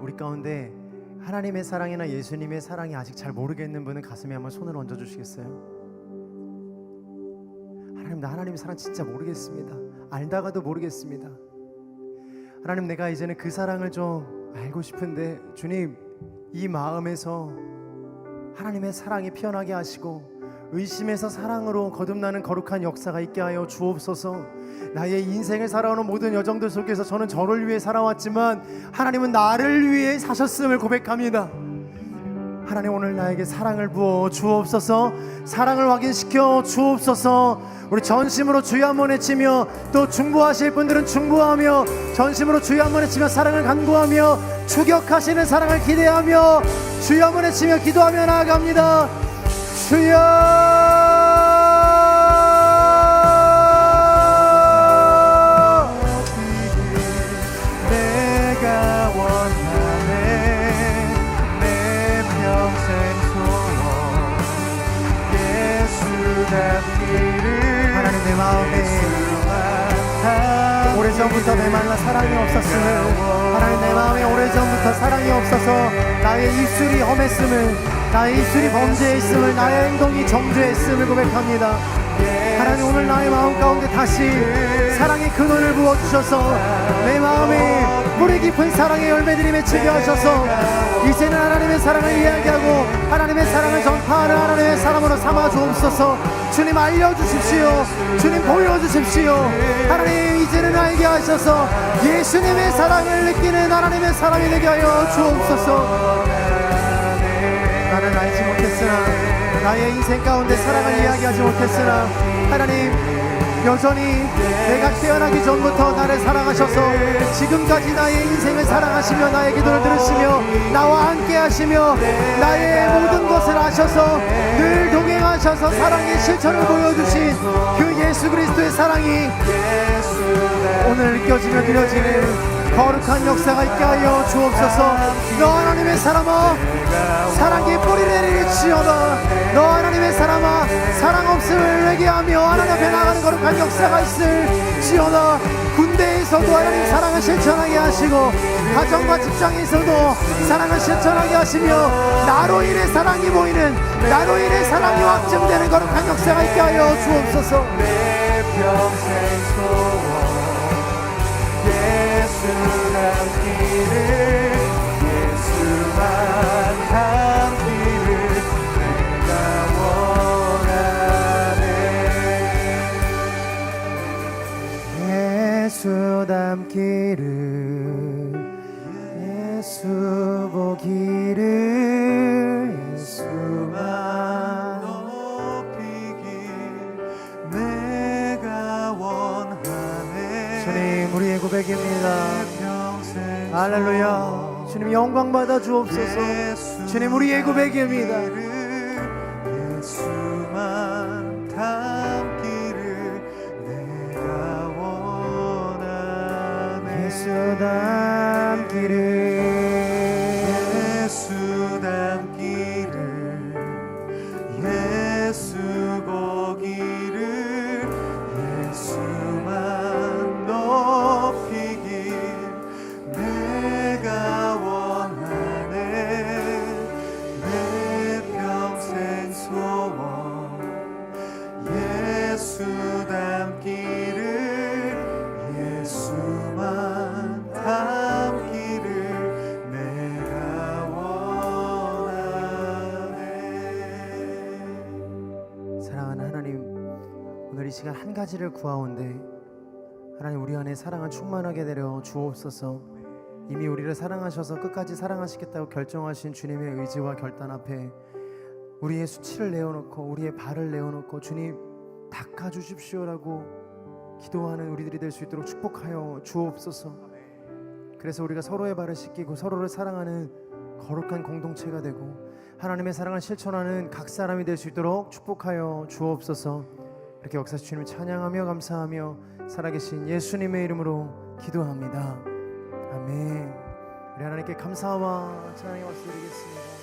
우리 가운데 하나님의 사랑이나 예수님의 사랑이 아직 잘 모르겠는 분은 가슴에 한번 손을 얹어 주시겠어요? 하나님 나 하나님의 사랑 진짜 모르겠습니다. 알다가도 모르겠습니다. 하나님 내가 이제는 그 사랑을 좀 알고 싶은데 주님 이 마음에서 하나님의 사랑이 피어나게 하시고 의심에서 사랑으로 거듭나는 거룩한 역사가 있게 하여 주옵소서. 나의 인생을 살아오는 모든 여정들 속에서 저는 저를 위해 살아왔지만 하나님은 나를 위해 사셨음을 고백합니다. 하나님, 오늘 나에게 사랑을 부어 주옵소서. 사랑을 확인시켜 주옵소서. 우리 전심으로 주여 한번 외치며, 또 중보하실 분들은 중보하며, 전심으로 주여 한번 외치며 사랑을 간구하며, 추격하시는 사랑을 기대하며 주여 한번 외치며 기도하며 나아갑니다. 주여. 내가 원하네 내 평생 소원 예수 닮기를. 하나님, 내 마음에 오래전부터 메말라 사랑이 없었음을, 하나님 내 마음에 오래전부터 사랑이 없어서 나의 입술이 험했음을, 나의 입술이 범죄했음을, 나의 행동이 정죄했음을 고백합니다. 하나님, 오늘 나의 마음 가운데 다시 사랑의 근원을 부어주셔서 내 마음에 뿌리 깊은 사랑의 열매들이 맺히게 하셔서 이제는 하나님의 사랑을 이야기하고 하나님의 사랑을 전파하는 하나님의 사람으로 삼아 주옵소서. 주님, 알려주십시오. 주님, 보여주십시오. 하나님, 이제는 알게 하셔서 예수님의 사랑을 느끼는 하나님의 사람이 되게 하여 주옵소서. 나는 알지 못했으나, 나의 인생 가운데 사랑을 이야기하지 못했으나 하나님, 여전히 내가 태어나기 전부터 나를 사랑하셔서 지금까지 나의 인생을 사랑하시며 나의 기도를 들으시며 나와 함께 하시며 나의 모든 것을 아셔서 늘 동행하셔서 사랑의 실천을 보여주신 그 예수 그리스도의 사랑이 오늘 느껴지며 누려지는 거룩한 역사가 있게 하여 주옵소서. 너 하나님의 사람아, 사랑의 뿌리 내릴지어다. 너 하나님의 사람아, 사랑 없음을 회개하며 하나님 앞에 나가는 거룩한 역사가 있을지어다. 군대에서도 하나님 사랑을 실천하게 하시고 가정과 직장에서도 사랑을 실천하게 하시며 나로 인해 사랑이 보이는, 나로 인해 사랑이 확증되는 거룩한 역사가 있게 하여 주옵소서. 내 평생 소원 예수 닮기를, 예수만 닮기를 내가 원하네. 예수 닮기를, 예수 보기를, 예수만 높이길 내가 원하네. 주님, 우리의 고백입니다. 평생 할렐루야. 주님, 영광 받아 주옵소서. 주님, 우리의 고백입니다. 예수만 닮기를 내가 원하네. 예수 닮기를, 예수 닮기를, 예수 보기를, 예수만 높이길 내가 원하네. 내 평생 소원 예수 닮기를, 예수만 닮기를 내가 원하네. 사랑하는 하나님, 오늘 이 시간 한 가지를 구하온데 하나님, 우리 안에 사랑을 충만하게 되려 주옵소서. 이미 우리를 사랑하셔서 끝까지 사랑하시겠다고 결정하신 주님의 의지와 결단 앞에 우리의 수치를 내어놓고 우리의 발을 내어놓고 주님 닦아주십시오라고 기도하는 우리들이 될 수 있도록 축복하여 주옵소서. 그래서 우리가 서로의 발을 씻기고 서로를 사랑하는 거룩한 공동체가 되고 하나님의 사랑을 실천하는 각 사람이 될 수 있도록 축복하여 주옵소서. 이렇게 역사 주님을 찬양하며 감사하며 살아계신 예수님의 이름으로 기도합니다. 아멘. 우리 하나님께 감사와 찬양의 말씀 드리겠습니다.